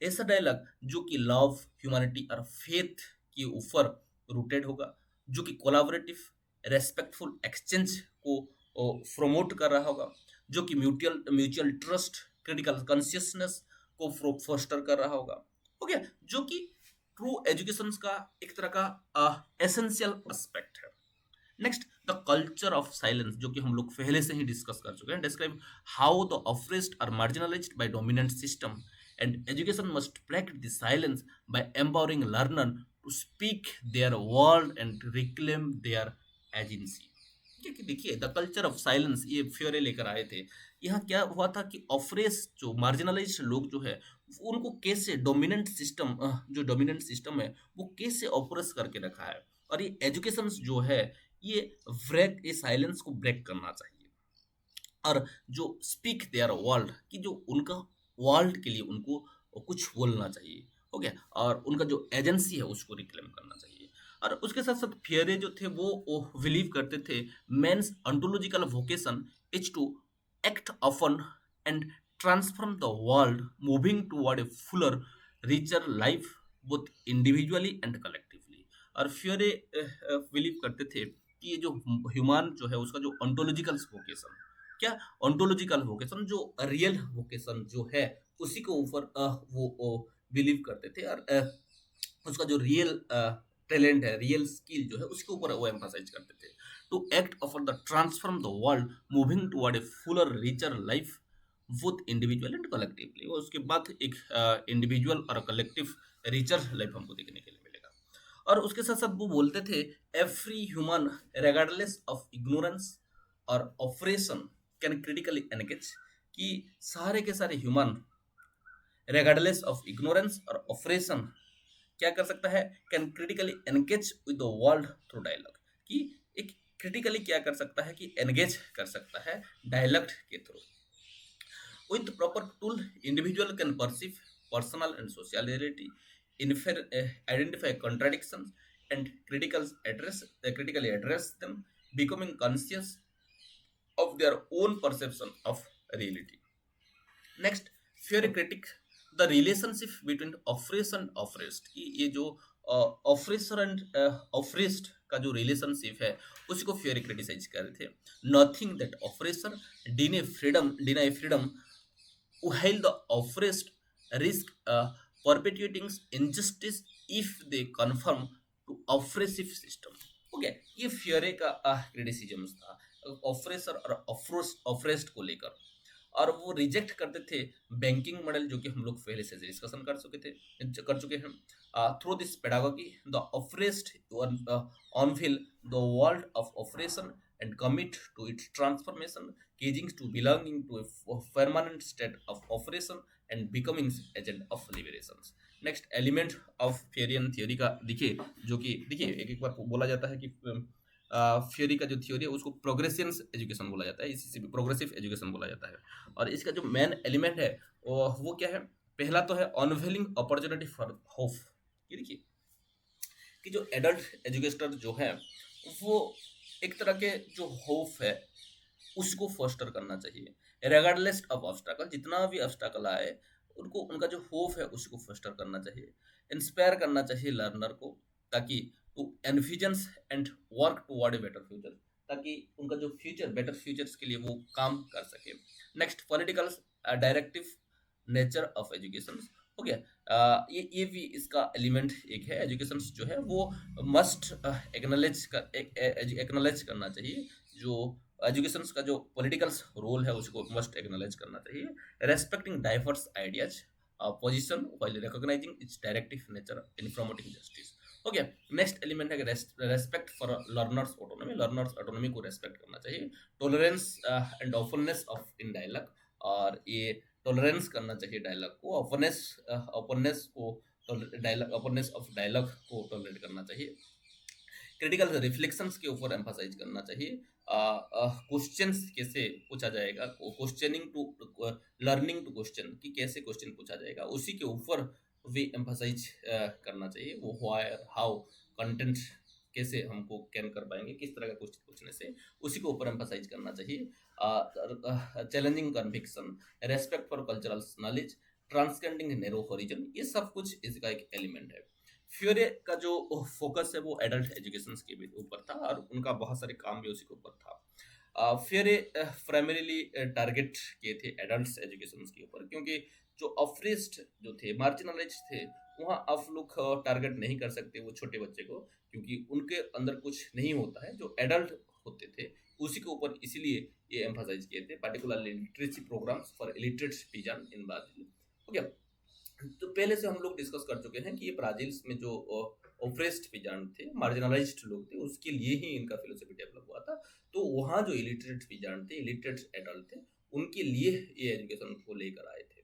ऐसा डायलॉग जो कि लव, ह्यूमैनिटी और फेथ के ऊपर रूटेड होगा, जो कि कोलाबोरेटिव, रेस्पेक्टफुल एक्सचेंज को प्रमोट कर रहा होगा, जो कि म्यूचुअल ट्रस्ट, क्रिटिकल कॉन्शियसनेस को फोस्टर कर रहा होगा। हो गया, जो कि ट्रू एजुकेशन का एक तरह का एसेंशियल एस्पेक्ट है। Next, the culture of silence, जो कि हम लोग पहले से ही डिस्कस कर चुके हैं। Describe how the oppressed are marginalised by dominant system and education must break the silence by empowering learner to speak their world and reclaim their agency. कि देखिए द कल्चर ऑफ साइलेंस ये फ्योरे लेकर आए थे। यहाँ क्या हुआ था कि ऑफ्रेस जो मार्जिनलाइज्ड लोग जो है उनको कैसे डोमिनेंट सिस्टम, जो डोमिनेंट सिस्टम है वो कैसे ऑप्रेस करके रखा है, और ये एजुकेशन जो है ये साइलेंस को ब्रेक करना चाहिए, और जो स्पीक देयर वर्ल्ड, कि जो उनका वर्ल्ड के लिए उनको कुछ बोलना चाहिए, हो गया, और उनका जो एजेंसी है उसको रिक्लेम करना चाहिए। और उसके साथ साथ फियरे जो थे वो बिलीव करते थे men's ontological vocation is to act often and transform the world, moving toward a fuller, richer life both individually and collectively। और फियरे बिलीव करते थे कि ये जो ह्यूमन जो है उसका जो ontological वोकेशन, क्या ontological वोकेशन, जो रियल वोकेशन जो है उसी के ऊपर वो बिलीव करते थे, और उसका जो रियल टैलेंट है, रियल स्किल जो है उसके ऊपर वो एम्फसाइज करते थे। To act offer the transform the world, moving toward a fuller richer life both individual and collectively. और उसके बाद एक इंडिविजुअल और कलेक्टिव रिचर लाइफ हमको देखने के लिए मिलेगा। और उसके साथ साथ वो बोलते थे every human regardless of ignorance और ऑपरेशन कैन क्रिटिकली एनगेज, कि सारे के सारे ह्यूमन रेगार्डलेस ऑफ इग्नोरेंस और ऑपरेशन क्या कर सकता है, can critically engage with the world through dialogue, कि एक क्रिटिकली क्या कर सकता है कि एनगेज कर सकता है डायलॉग के through. With proper tool, individual can perceive personal and social reality, identify contradictions, and critically address them, becoming conscious of their own perception of reality. Next, Freire critique the relationship between oppressor and oppressed, कि ये जो ऑफरेसर and ऑफरेस्ट का जो relationship है उसी को fear criticise कर रहे थे। Nothing that oppressor deny freedom while the oppressed risk perpetuating injustice if they conform to oppressive system। Okay, ये फियरे का क्रिटिसिज्म था ऑफरेसर और ऑफरेस्ट को लेकर, और वो रिजेक्ट करते थे बैंकिंग मॉडल, जो कि हम लोग पहले से डिस्कशन कर चुके हैं। Through this pedagogy the oppressed unveil the world of oppression and commit to its transformation, caging to belonging to a permanent state of operation and becoming agent of liberation। Next element of Freirean theory का देखिए, जो कि देखिए एक बार बोला जाता है कि थ्योरी का जो थ्योरी है उसको प्रोग्रेसिव एजुकेशन बोला जाता है, इसी से भी प्रोग्रेसिव एजुकेशन बोला जाता है। और इसका जो मेन एलिमेंट है वो क्या है, पहला तो है अनवेलिंग अपॉर्चुनिटी फॉर होप। ये देखिए कि जो एडल्ट एजुकेटर जो है वो एक तरह के जो होप है उसको फोस्टर करना चाहिए, रेगार्डलेस ऑफ ऑब्स्टैकल, जितना भी ऑब्स्टैकल आए उनको उनका जो होप है उसको फोस्टर करना चाहिए, इंस्पायर करना चाहिए लर्नर को, ताकि to envisions and work toward a better future, ताकि उनका जो फ्यूचर बेटर फ्यूचर्स के लिए वो काम कर सके। Next, political directive nature of education, हो गया। ये भी इसका एलिमेंट एक है, एजुकेशन जो है वो मस्ट एक्नॉलेज करना चाहिए, जो एजुकेशन का जो पॉलिटिकल रोल है उसको मस्ट एक्नॉलेज करना चाहिए, respecting diverse ideas position while recognising its directive nature in promoting justice. हो गया। नेक्स्ट एलिमेंट है रेस्पेक्ट फॉर लर्नर्स ऑटोनॉमी को रेस्पेक्ट करना चाहिए, tolerance and openness of in dialogue, और ये टॉलरेंस करना चाहिए डायलॉग को, ओपननेस ऑफ डायलॉग को टॉलरेट करना चाहिए, क्रिटिकल रिफ्लेक्शंस के ऊपर एम्फसाइज करना चाहिए, क्वेश्चंस कैसे पूछा जाएगा, questioning to learning to question, कि कैसे क्वेश्चन पूछा जाएगा उसी के ऊपर भी एम्फसाइज करना चाहिए, वो व्हाई हाउ कंटेंट कैसे हमको कैन कर पाएंगे, किस तरह का क्वेश्चन पूछने से, उसी के ऊपर एम्फसाइज करना चाहिए, challenging conviction, respect for cultural knowledge, transcending narrow horizon, ये सब कुछ इसका एक एलिमेंट है। फ्यूरे का जो फोकस है वो एडल्ट एजुकेशन के भी ऊपर था, और उनका बहुत सारे काम भी उसी के ऊपर था। फ्यूरे प्राइमरीली टारगेट किए थे एडल्ट एजुकेशन के ऊपर, क्योंकि जो ऑफरेस्ट जो थे, मार्जिनलाइज थे, वहाँ आप लोग टारगेट नहीं कर सकते वो छोटे बच्चे को, क्योंकि उनके अंदर कुछ नहीं होता है, जो एडल्ट होते थे उसी के ऊपर, इसीलिए ये एम्फसाइज किए थे, particularly literacy programmes for illiterate pigeon in Brazil. Okay, तो पहले से हम लोग डिस्कस कर चुके हैं कि ये ब्राजील में जो ओप्रेस्ड पीजान थे, मार्जिनलाइज्ड लोग थे, उसके लिए ही इनका फिलोसफी डेवलप हुआ था। तो वहाँ जो इलिटरेट पीजान थे, इलिटरेट एडल्ट थे, उनके लिए ये एजुकेशन को लेकर आए थे।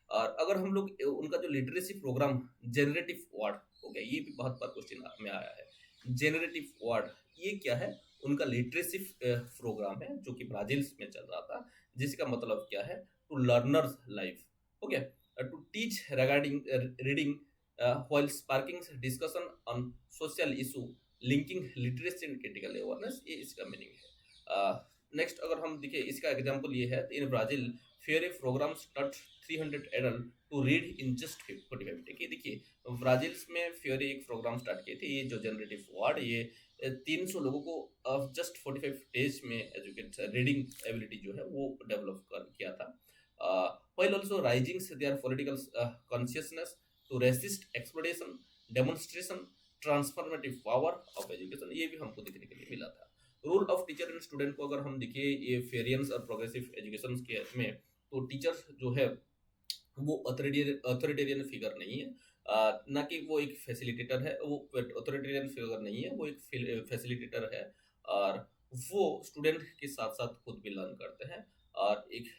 और अगर हम लोग उनका जो लिटरेसी प्रोग्राम जनरेटिव वर्ड हो गया, ये भी बहुत बार क्वेश्चन में आया है जेनरेटिव वर्ड, ये क्या है, उनका लिटरेसी प्रोग्राम है जो कि ब्राजील में चल रहा था, जिसका मतलब क्या है, to learners life, okay, to teach regarding reading while sparking discussion on social issue linking literacy and critical awareness, ये इसका मीनिंग है। नेक्स्ट अगर हम देखिए इसका एग्जांपल ये है, in Brazil Freire programmes touch 300 adult to read in just 45 day. देखिए ब्राजील में फ्योरी एक प्रोग्राम स्टार्ट किए थे, ये जो जनरेटिव वर्ड, ये 300 लोगों को जस्ट 45 डेज में एजुकेट रीडिंग एबिलिटी जो है वो डेवलप कर किया था। while also rising their political consciousness to resist exploitation, demonstration, transformative power of education, ये भी हमको देखने के लिए मिला था। Role of teacher and student को अगर हम देखिए ये फेरियंस और प्रोग्रेसिव एजुकेशन के में, तो टीचर जो है वो अथॉरिटेरियन फिगर नहीं है, ना कि वो एक फैसिलिटेटर है, वो अथॉरिटेरियन फिगर नहीं है, वो एक फैसिलिटेटर है, और वो स्टूडेंट के साथ साथ खुद भी लर्न करते हैं और एक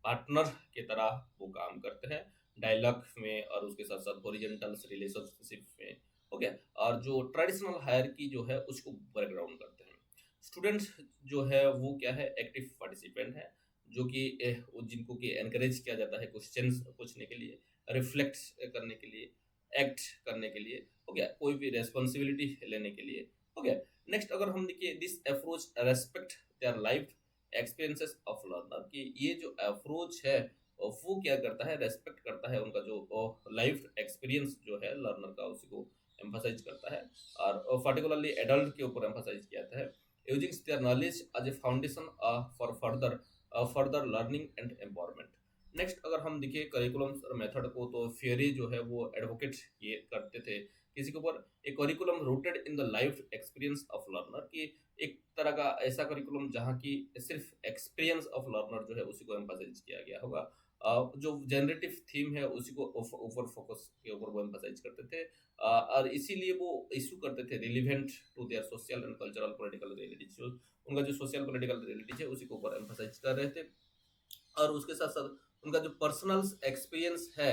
पार्टनर की तरह वो काम करते हैं डायलॉग में, और उसके साथ साथ हॉरिजॉन्टल रिलेशनशिप में, ओके, और जो ट्रेडिशनल हायरार्की जो है उसको बैकग्राउंड करते हैं। स्टूडेंट्स जो है वो क्या है, एक्टिव पार्टिसिपेंट है, जो कि जिनको कि एनकरेज किया जाता है क्वेश्चंस पूछने के लिए, रिफ्लेक्ट करने के लिए, एक्ट करने के लिए, हो गया, कोई भी रेस्पॉन्सिबिलिटी लेने के लिए, हो गया। नेक्स्ट अगर हम देखिए this approach respect their life experiences of learner, कि ये जो अप्रोच है वो क्या करता है, रेस्पेक्ट करता है उनका जो लाइफ एक्सपीरियंस जो है लर्नर का, उसी को एम्फासाइज करता है, और पर्टिकुलरली एडल्ट के ऊपर एम्फासाइज किया जाता है, using their knowledge as a foundation for further learning and empowerment. Next अगर हम देखिए करिकुलम और मेथड को, तो फियरी जो है वो एडवोकेट ये करते थे किसी के ऊपर एक curriculum rooted in the life experience of learner, की एक तरह का ऐसा करिकुलम जहाँ की सिर्फ एक्सपीरियंस ऑफ लर्नर जो है उसी को एम्फासाइज किया गया होगा। जो जनरेटिव थीम है उसी को ऊपर फोकस के ऊपर वो एम्फासाइज करते थे, और इसीलिए वो इशू करते थे relevant to their social and cultural political realities, उनका जो सोशल पॉलिटिकल रियलिटीज है उसी के ऊपर एम्फासाइज कर रहे थे, और उसके साथ साथ उनका जो पर्सनल एक्सपीरियंस है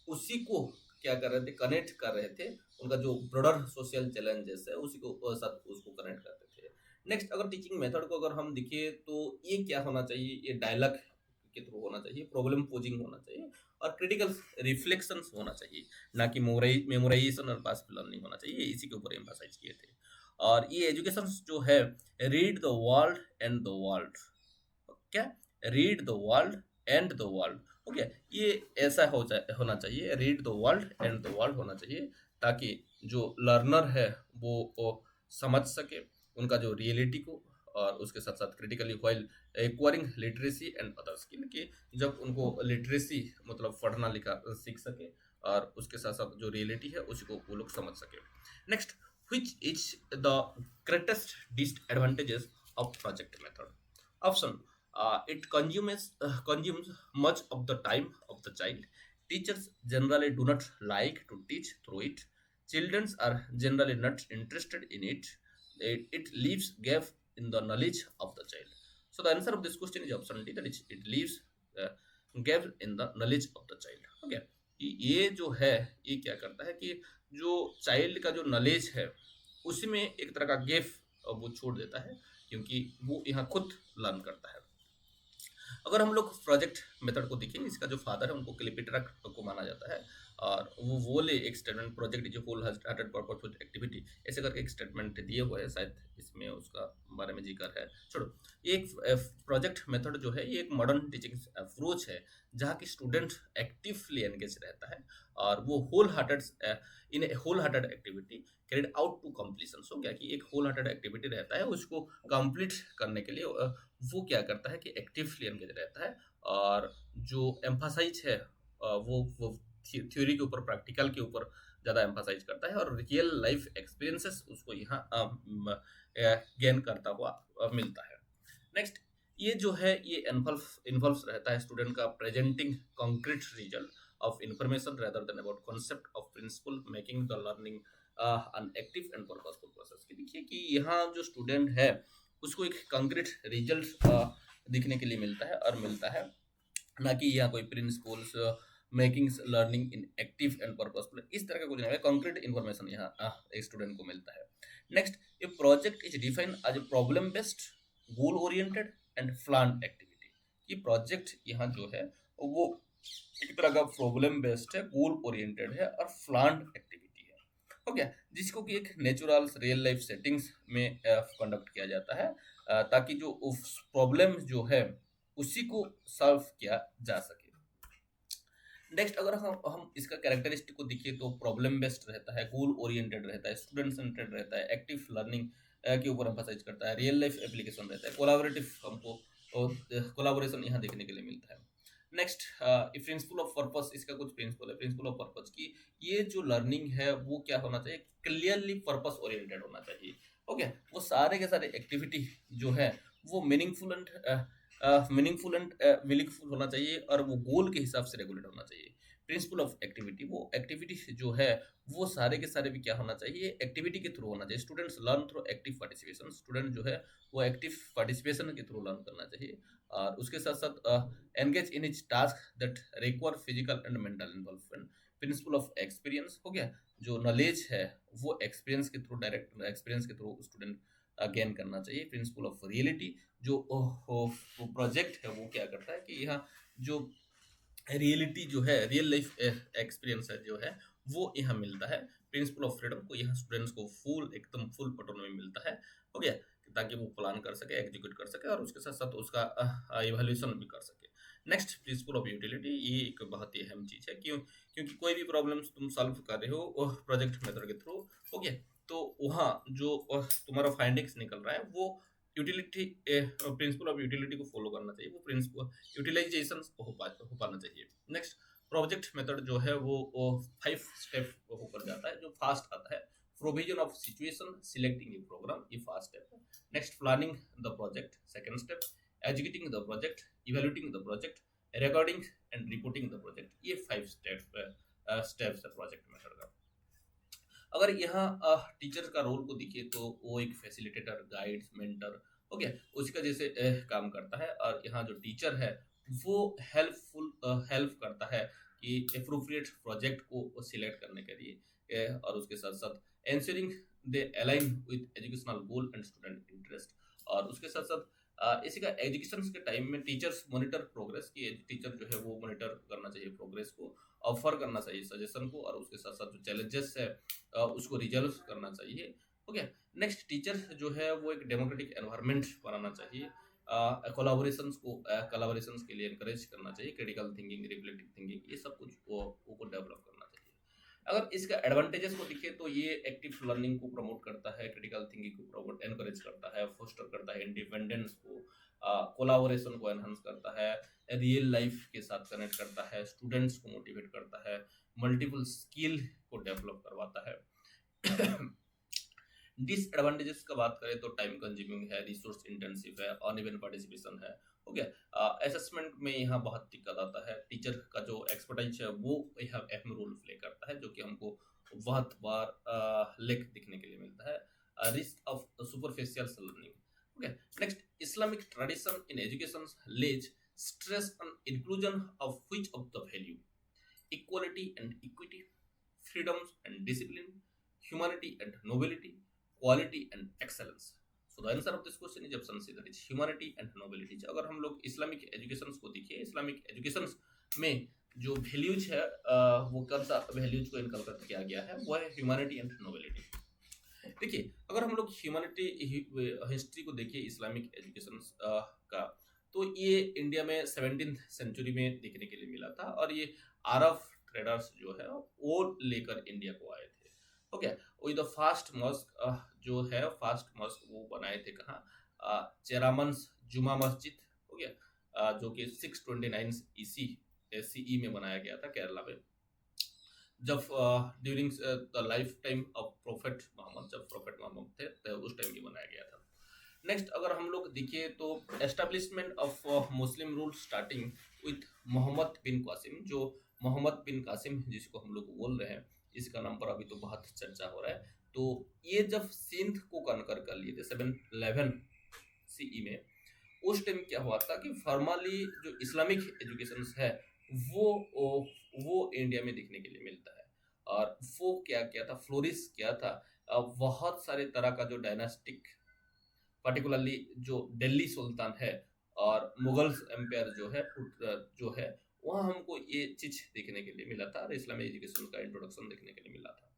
उसी को क्या कर रहे थे, कनेक्ट कर रहे थे, उनका जो ब्रॉडर सोशल चैलेंजेस है उसी को साथ उसको कनेक्ट करते थे। नेक्स्ट अगर टीचिंग मेथड को अगर हम देखिए, तो ये क्या होना चाहिए, ये डायलॉग के थ्रू होना चाहिए, प्रॉब्लम पोजिंग होना चाहिए, और क्रिटिकल रिफ्लेक्शंस होना चाहिए, ना कि मेमोराइजेशन और पास लर्निंग होना चाहिए, इसी के ऊपर एम्फासाइज किए थे। और ये एजुकेशन जो है, read the world and the world, क्या, read the world and the world, okay, ये ऐसा होना चाहिए, read the world and the world होना चाहिए, ताकि जो लर्नर है वो समझ सके उनका जो रियलिटी को, और उसके साथ साथ critically while acquiring literacy and other skill, कि जब उनको लिटरेसी मतलब पढ़ना लिखा सीख सके, और उसके साथ साथ जो रियलिटी है उसी को वो लोग समझ सके। Next, which is the greatest disadvantages of project method? Option, it consumes much of the time of the child. Teachers generally do not like to teach through it. Children are generally not interested in it. It leaves gap in the knowledge of the child. So the answer of this question is option D, that is it leaves uh, gap in the knowledge of the child. Okay, ये जो है ये क्या करता है कि जो child का जो नॉलेज है उसमें एक तरह का गैप वो छोड़ देता है, क्योंकि वो यहाँ खुद लर्न करता है। अगर हम लोग प्रोजेक्ट मेथड को देखें, इसका जो फादर है उनको क्लिपिट्रा को माना जाता है, और वो बोले एक statement, project is wholehearted purposeful activity, ऐसे करके एक स्टेटमेंट दिए हुए है, शायद इसमें उसका बारे में जिक्र है, छोड़ो। एक प्रोजेक्ट मेथड जो है ये एक मॉडर्न टीचिंग अप्रोच है, जहाँ की स्टूडेंट एक्टिवली एंगेज रहता है, और वो whole hearted in whole hearted activity carried out to completion. So क्या कि एक होल हार्टेड एक्टिविटी रहता है, उसको कंप्लीट करने के लिए वो क्या करता है कि एक्टिवली एंगेज रहता है, और जो एम्फासाइज है वो थ्योरी के ऊपर, प्रैक्टिकल के ऊपर ज़्यादा एम्फासाइज करता है, और रियल लाइफ एक्सपीरियंसेस उसको यहाँ गेन करता हुआ मिलता है। नेक्स्ट, ये जो है ये इन्वॉल्व रहता है स्टूडेंट का presenting concrete result of information rather than about concept of principle, making the learning an active and purposeful process। कि देखिए कि यहाँ जो स्टूडेंट है उसको एक कंक्रीट रिजल्ट दिखने के लिए मिलता है, और मिलता है, ना कि यहाँ कोई principles making learning in active and purposeful, इस तरह का कुछ नहीं है, कंक्रीट इन्फॉर्मेशन यहाँ एक स्टूडेंट को मिलता है। Next, a project is defined as a problem based, goal oriented and planned activity. ये प्रोजेक्ट यहाँ जो है वो एक तरह का प्रॉब्लम बेस्ड है, गोल ओरिएंटेड है और प्लान्ड एक्टिविटी है। ओके, जिसको कि एक नेचुरल रियल लाइफ सेटिंग्स में कंडक्ट किया जाता है, ताकि जो उस प्रॉब्लम जो है उसी को सॉल्व किया जा सके। नेक्स्ट, अगर हम इसका कैरेक्टरिस्टिक को देखिए तो प्रॉब्लम बेस्ड रहता है, गोल ओरिएंटेड रहता है, स्टूडेंट सेंटर्ड रहता है, एक्टिव लर्निंग के ऊपर एम्फसाइज करता है, रियल लाइफ एप्लीकेशन रहता है, कोलैबोरेटिव हमको कोलैबोरेशन यहाँ देखने के लिए मिलता है। नेक्स्ट, प्रिंसिपल ऑफ पर्पस, इसका कुछ प्रिंसिपल है, प्रिंसिपल ऑफ पर्पस की ये जो लर्निंग है वो क्या होना चाहिए, क्लियरली पर्पस ओरिएंटेड होना चाहिए। ओके, वो सारे के सारे एक्टिविटी जो है वो मीनिंगफुल होना चाहिए और वो गोल के हिसाब से रेगुलेट होना चाहिए। प्रिंसिपल ऑफ एक्टिविटी, वो एक्टिविटी जो है वो सारे के सारे भी क्या होना चाहिए, एक्टिविटी के थ्रू होना चाहिए। Students learn through active participation, student जो है वो एक्टिव पार्टिसिपेशन के थ्रू लर्न करना चाहिए। और उसके साथ साथ engage in each task that require physical and mental involvement. Principle of experience हो गया, जो नॉलेज है वो एक्सपीरियंस के थ्रू, डायरेक्ट एक्सपीरियंस के थ्रू स्टूडेंट गेन करना चाहिए। प्रिंसिपल ऑफ रियलिटी, जो प्रोजेक्ट है वो क्या करता है कि यहाँ जो रियलिटी जो है, रियल लाइफ एक्सपीरियंस है जो है वो यहाँ मिलता है। प्रिंसिपल ऑफ फ्रीडम को, यहाँ स्टूडेंट्स को एकदम फुल ऑटोनॉमी मिलता है, हो गया, ताकि वो प्लान कर सके, एग्जीक्यूट कर सके और उसके साथ साथ उसका इवैल्यूएशन भी कर सके। नेक्स्ट, प्रिंसिपल ऑफ यूटिलिटी, ये एक बहुत ही अहम चीज है, क्योंकि कोई भी प्रॉब्लम्स तुम सॉल्व कर रहे हो प्रोजेक्ट मेथड के थ्रू, हो गया, तो वहाँ जो तुम्हारा फाइंडिंग्स निकल रहा है वो यूटिलिटी, प्रिंसिपल ऑफ यूटिलिटी को फॉलो करना चाहिए, वो प्रिंसिपल यूटिलाइजेशन हो पाना चाहिए। नेक्स्ट, प्रोजेक्ट मेथड जो है वो 5 स्टेप होकर जाता है। जो फास्ट आता है, provision of situation, selecting a programme, ये फास्ट स्टेप है। Next, planning the project, second step, executing the project, evaluating the project, recording and reporting the project, ये 5 स्टेप्स है प्रोजेक्ट मेथड का। अगर यहाँ टीचर का रोल को देखिए तो वो एक फैसिलिटेटर, गाइड, मेंटर, हो गया, उसका जैसे काम करता है। और यहाँ जो टीचर है वो हेल्प करता है कि अप्रोप्रिएट प्रोजेक्ट को सिलेक्ट करने के लिए, और उसके साथ साथ ensuring they align with educational goal and student interest. और उसके साथ साथ इसी का एजुकेशन के टाइम में टीचर्स मॉनिटर प्रोग्रेस की, टीचर जो है वो मॉनिटर करना चाहिए प्रोग्रेस को, ऑफर करना चाहिए सजेशन को, और उसके साथ साथ जो चैलेंजेस है उसको रिजल्व करना चाहिए। ओके, नेक्स्ट, टीचर जो है वो एक डेमोक्रेटिक एनवायरनमेंट बनाना चाहिए, कोलाबोरेशंस के लिए इनकरेज करना चाहिए, क्रिटिकल थिंकिंग, रिफ्लेक्टिव थिंकिंग, ये सब कुछ वो डेवलप करना चाहिए। अगर इसका एडवांटेजेस को देखें तो ये एक्टिव लर्निंग को प्रमोट करता है, क्रिटिकल थिंकिंग को प्रमोट एनकरेज करता है, फोस्टर करता है इंडिपेंडेंस को, कोलाबोरेशन को एनहांस करता है, रियल लाइफ के साथ कनेक्ट करता है, स्टूडेंट्स को मोटिवेट करता है, मल्टीपल स्किल को डेवलप करवाता है। डिसएडवांटेजेस का बात करें तो टाइम कंज्यूमिंग है, रिसोर्स इंटेंसिव है, अनइवन पार्टिसिपेशन है, हो गया, असेसमेंट में यहाँ बहुत दिक्कत आता है, टीचर का जो एक्सपर्टाइज है वो यहाँ अहम रोल प्ले करता है, जो कि हमको बहुत बार लेक दिखने के लिए मिलता है। रिस्क ऑफ सुपरफिशियल लर्निंग, हो गया। Next, Islamic tradition in education lays stress on inclusion of which of the value, equality and equity, freedoms and discipline, humanity and nobility, quality and excellence. So the answer of this question is option C, that is humanity and nobility. अगर हम लोग Islamic education को देखिए, Islamic education में जो values है वो कौन सा वैल्यूज को इनकलकेट किया गया है, वो है ह्यूमैनिटी एंड नोबिलिटी। देखिए, अगर हम लोग ह्यूमैनिटी हिस्ट्री को देखिए इस्लामिक एजुकेशन का, तो ये इंडिया में 17th सेंचुरी में देखने के लिए मिला था, और ये अरब ट्रेडर्स जो है वो लेकर इंडिया को आए थे। Okay, with the first mosque जो है, फास्ट मॉस्क वो बनाए थे कहाँ, चेरामन्स जुमा मस्जिद, हो गया, जो कि 629 सीई में बनाया गया था केरला में, जब during the lifetime of prophet Muhammad, जब प्रोफेट मोहम्मद थे तो उस टाइम ये बनाया गया था। नेक्स्ट, अगर हम लोग देखिए तो establishment of Muslim rule starting with Muhammad bin Qasim, जो मोहम्मद बिन कासिम जिसको हम लोग बोल रहे हैं, इसका नाम पर अभी तो बहुत चर्चा हो रहा है। तो ये जब सिंध को कनकर कर लिए थे 711 सीई में, उस टाइम क्या हुआ था कि फॉर्मली जो इस्लामिक एजुकेशन है वो इंडिया में देखने के लिए मिलता है, और वो क्या क्या था, फ्लोरिश किया था बहुत सारे तरह का जो डायनास्टिक, पर्टिकुलरली जो दिल्ली सुल्तान है और मुगल्स एम्पायर जो है वहाँ हमको ये चीज देखने के लिए मिला था और इस्लामी एजुकेशन का इंट्रोडक्शन देखने के लिए मिला था।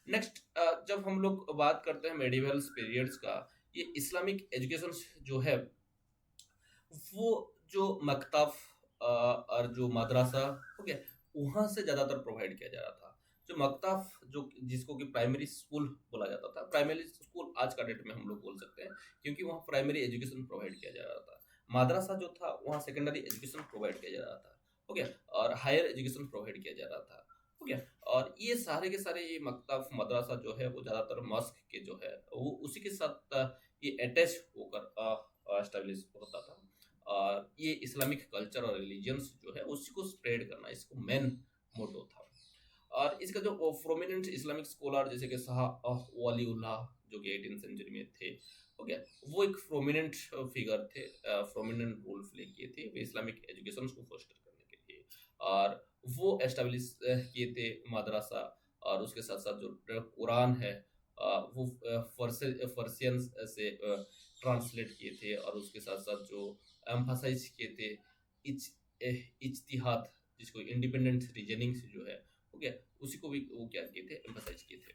नेक्स्ट, जब हम लोग बात करते हैं मेडिवल पीरियड्स का, ये इस्लामिक एजुकेशन जो है वो जो मकतब और जो मदरसा हो गया वहाँ से ज़्यादातर प्रोवाइड किया जा रहा था। जो मकतब जो जिसको कि प्राइमरी स्कूल बोला जाता था, प्राइमरी स्कूल आज का डेट में हम लोग बोल सकते हैं क्योंकि वहाँ प्राइमरी एजुकेशन प्रोवाइड किया जा रहा था। मदरसा जो था वहाँ सेकेंडरी एजुकेशन प्रोवाइड किया जा रहा था, हो गया, और हायर एजुकेशन प्रोवाइड किया जा रहा था, हो गया। और ये सारे के सारे ये मकतब मदरसा जो है वो ज़्यादातर मस्क के जो है वो उसी के साथ ये अटैच होकर एस्टेब्लिश होता था। और ये इस्लामिक कल्चर और रिलीजियंस जो है उसी को स्प्रेड करना इसको मेन मोटो था। और इसका जो प्रोमिनेंट इस्लामिक स्कॉलर जैसे कि शाह वलीउल्लाह जो कि 18th सेंचुरी में थे, हो गया, वो एक प्रोमिनेंट फिगर थे, प्रोमिनेंट रोल प्ले किए थे वो इस्लामिक एजुकेशन को फोस्टर करने के लिए। और वो एस्टेब्लिश किए थे मदरसा, और उसके साथ साथ जो कुरान है वो फर्सियन से ट्रांसलेट किए थे, और उसके साथ साथ जो एम्फासाइज किए थे इच इज्तिहाद, जिसको इंडिपेंडेंट रीजनिंग से जो है हो गया, उसी को भी वो क्या किए थे, एम्फासाइज किए थे।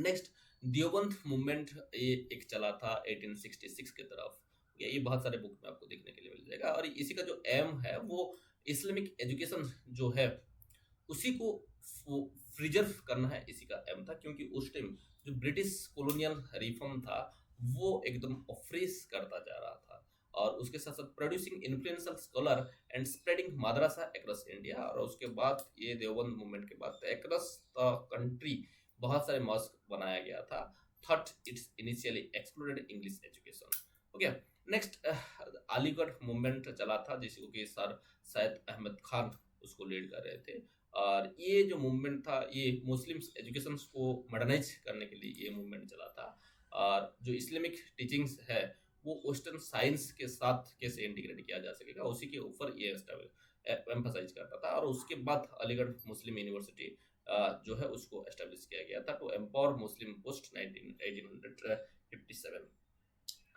नेक्स्ट, देवबंद मूवमेंट ये एक चला था 1866 की तरफ, ये बहुत सारे बुक में आपको देखने के लिए मिल जाएगा। और इसी का जो एम है वो इस्लामिक एजुकेशन जो है उसी को प्रिजर्व करना है, इसी का एम था। क्योंकि उस टाइम जो ब्रिटिश कॉलोनियल रिफॉर्म था वो एकदम ऑफ्रेस करता जा रहा था, और उसके साथ साथ producing influential scholar and spreading Madrasa across India. और उसके बाद ये देवबंद मूवमेंट के बाद अक्रॉस द कंट्री बहुत सारे मॉस्क बनाया गया था। Third, it's initially excluded English education, हो गया। नेक्स्ट, अलीगढ़ मूवमेंट चला था जिसको कि सर सैयद अहमद खान उसको लीड कर रहे थे। और ये जो मूवमेंट था ये मुस्लिम्स एजुकेशन को मॉडर्नाइज करने के लिए ये मूवमेंट चला था। और जो इस्लामिक टीचिंग्स है वो वेस्टर्न साइंस के साथ कैसे इंटीग्रेट किया जा सकेगा उसी के ऊपर ये एम्फसाइज करता था। और उसके बाद अलीगढ़ मुस्लिम यूनिवर्सिटी जो है उसको एस्टेब्लिश किया गया था to empower Muslim post 1857।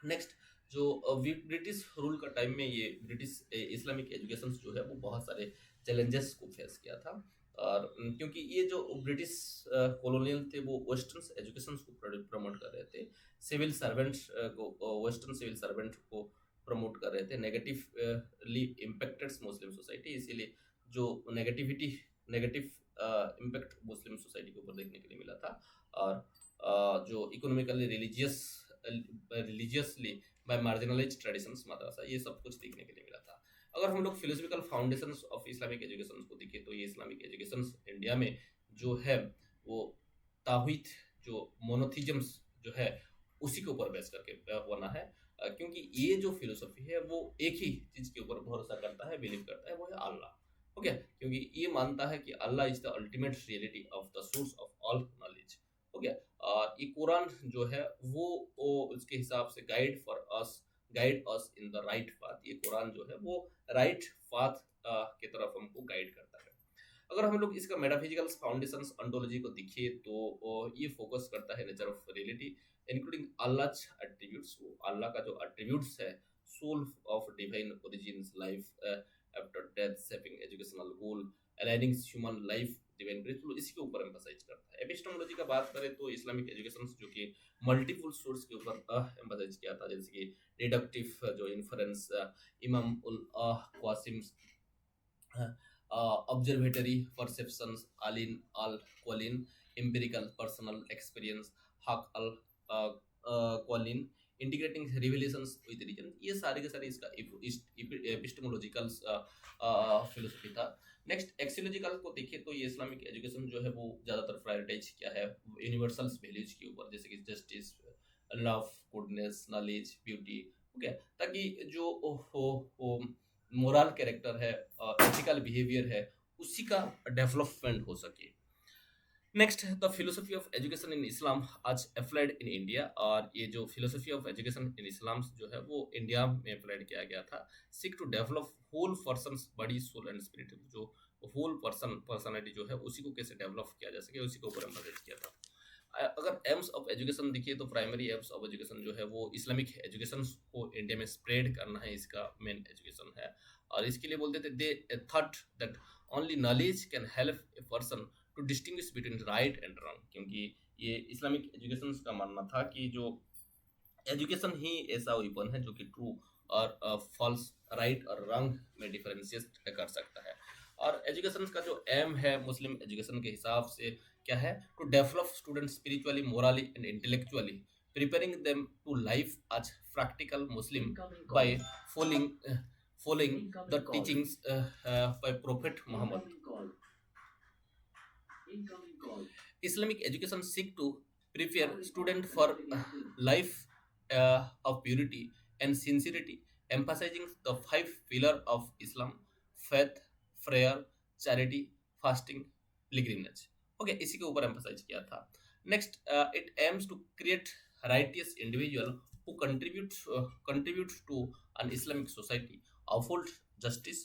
Next, जो ब्रिटिश रूल का टाइम में ये ब्रिटिश इस्लामिक एजुकेशन जो है वो बहुत सारे चैलेंजेस को फेस किया था। और क्योंकि ये जो ब्रिटिश कॉलोनियल थे वो वेस्टर्न एजुकेशन को प्रमोट कर रहे थे, सिविल सर्वेंट्स को वेस्टर्न सिविल सर्वेंट को प्रमोट कर रहे थे, नेगेटिवली इम्पेक्टेड मुस्लिम सोसाइटी। इसीलिए जो नेगेटिव इम्पैक्ट मुस्लिम सोसाइटी के ऊपर देखने के लिए मिला था। और जो economically religiously by marginalised traditions madrasa, ये सब कुछ देखने के लिए मिला था। अगर हम लोग philosophical foundations of Islamic education को देखें तो ये इस्लामिक एजुकेशन इंडिया में जो है वो तावीत जो मोनोथिज्म्स जो है उसी के ऊपर बेस करके बना है। क्योंकि ये जो फिलोसफी है वो एक ही चीज के ऊपर भरोसा करता है, बिलीव करता है, वो है अल्लाह, ओके। क्योंकि ये मानता है कि Allah is the ultimate reality of the source of all knowledge, हो गया। और ये कुरान जो है वो उसके हिसाब से guide us in the right path. ये कुरान जो है वो राइट पाथ की तरफ हमको गाइड करता है। अगर हम लोग इसका मेटाफिजिकल फाउंडेशंस ओंटोलॉजी को देखिए तो ये फोकस करता है nature of reality including Allah attributes. Allah का जो एट्रीब्यूट्स है, soul of divine origins, life after death, shaping educational goal, aligning human life divine breath, इसी के ऊपर एम्फसाइज करता है। एपिस्टेमोलॉजी का बात करें तो इस्लामिक एजुकेशन जो कि मल्टीपल सोर्स के ऊपर एम्फसाइज किया था, जैसे कि डिडक्टिव जो inference, Imam ul क्वासिम, observatory perceptions, आलिन अल क्वालिन, एम्पिरिकल पर्सनल एक्सपीरियंस, हक अल क्वालिन, इंटीग्रेटिंग रिविलेशंस विद रीजन, ये सारे के सारे इसका एपिस्टेमोलॉजिकल फिलोसफी था। नेक्स्ट, एक्सियोलॉजिकल को देखिए तो ये इस्लामिक एजुकेशन जो है वो ज़्यादातर प्रायोरिटाइज किया है यूनिवर्सल वैल्यूज के ऊपर, जैसे कि justice, love, goodness, knowledge, beauty, okay, ताकि जो मोरल कैरेक्टर है, एथिकल बिहेवियर है, उसी का डेवलपमेंट हो सके। Next, the philosophy of education in Islam as applied in India. और ये जो philosophy of education in Islam जो है वो इंडिया में अप्लाइड किया गया था। Seek to develop whole person body soul and spirit, जो होल पर्सनालिटी जो है उसी को कैसे डेवलप किया जा सके उसी के ऊपर एम्फसाइज किया था। अगर एम्स ऑफ एजुकेशन देखिए तो प्राइमरी एम्स ऑफ एजुकेशन जो है वो इस्लामिक एजुकेशन को इंडिया में स्प्रेड करना है, इसका मेन एजुकेशन है। और इसके लिए बोलते थे they thought that only knowledge can help a person to distinguish between right and wrong, क्योंकि ये इस्लामिक एजुकेशन का मानना था कि जो एजुकेशन ही ऐसा वेपन है जो कि ट्रू और फॉल्स, राइट और रॉन्ग में डिफरेंशिएट कर सकता है। और एजुकेशन का जो एम है मुस्लिम एजुकेशन के हिसाब से क्या है, to develop students spiritually, morally and intellectually, preparing them to life as practical Muslim Incoming by call. following following the Incoming call. teachings by Prophet Muhammad. Incoming call. Incoming call. Islamic education seek to prepare Calling student call for connected. life of purity and sincerity, emphasizing the five pillars of Islam: faith, prayer, charity, fasting, pilgrimage. Okay, इसी के ऊपर emphasize किया था. Next, it aims to create righteous individual who contribute to an Islamic society, uphold justice,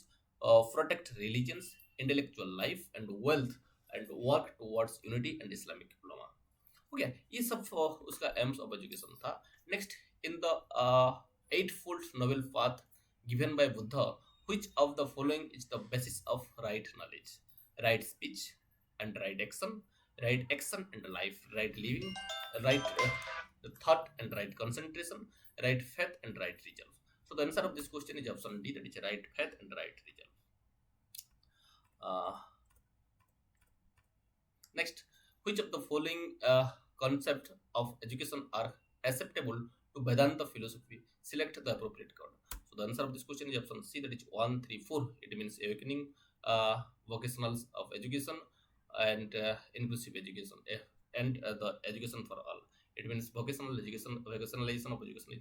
protect religions, intellectual life and wealth, and work towards unity and Islamic diploma. Okay, ये सब उसका aims of education था. Next, in the eightfold noble path given by Buddha, which of the following is the basis of right knowledge? Right speech and right action and life, right living, right thought and right concentration, right faith and right resolve. So the answer of this question is option D, that is right faith and right resolve. Next, which of the following concept of education are acceptable to Vedanta philosophy? Select the appropriate card. So the answer of this question is option C, that is 1, 3, 4. It means awakening, vocationals of education, and inclusive education, and the education for all. It means vocational education, vocationalization of education is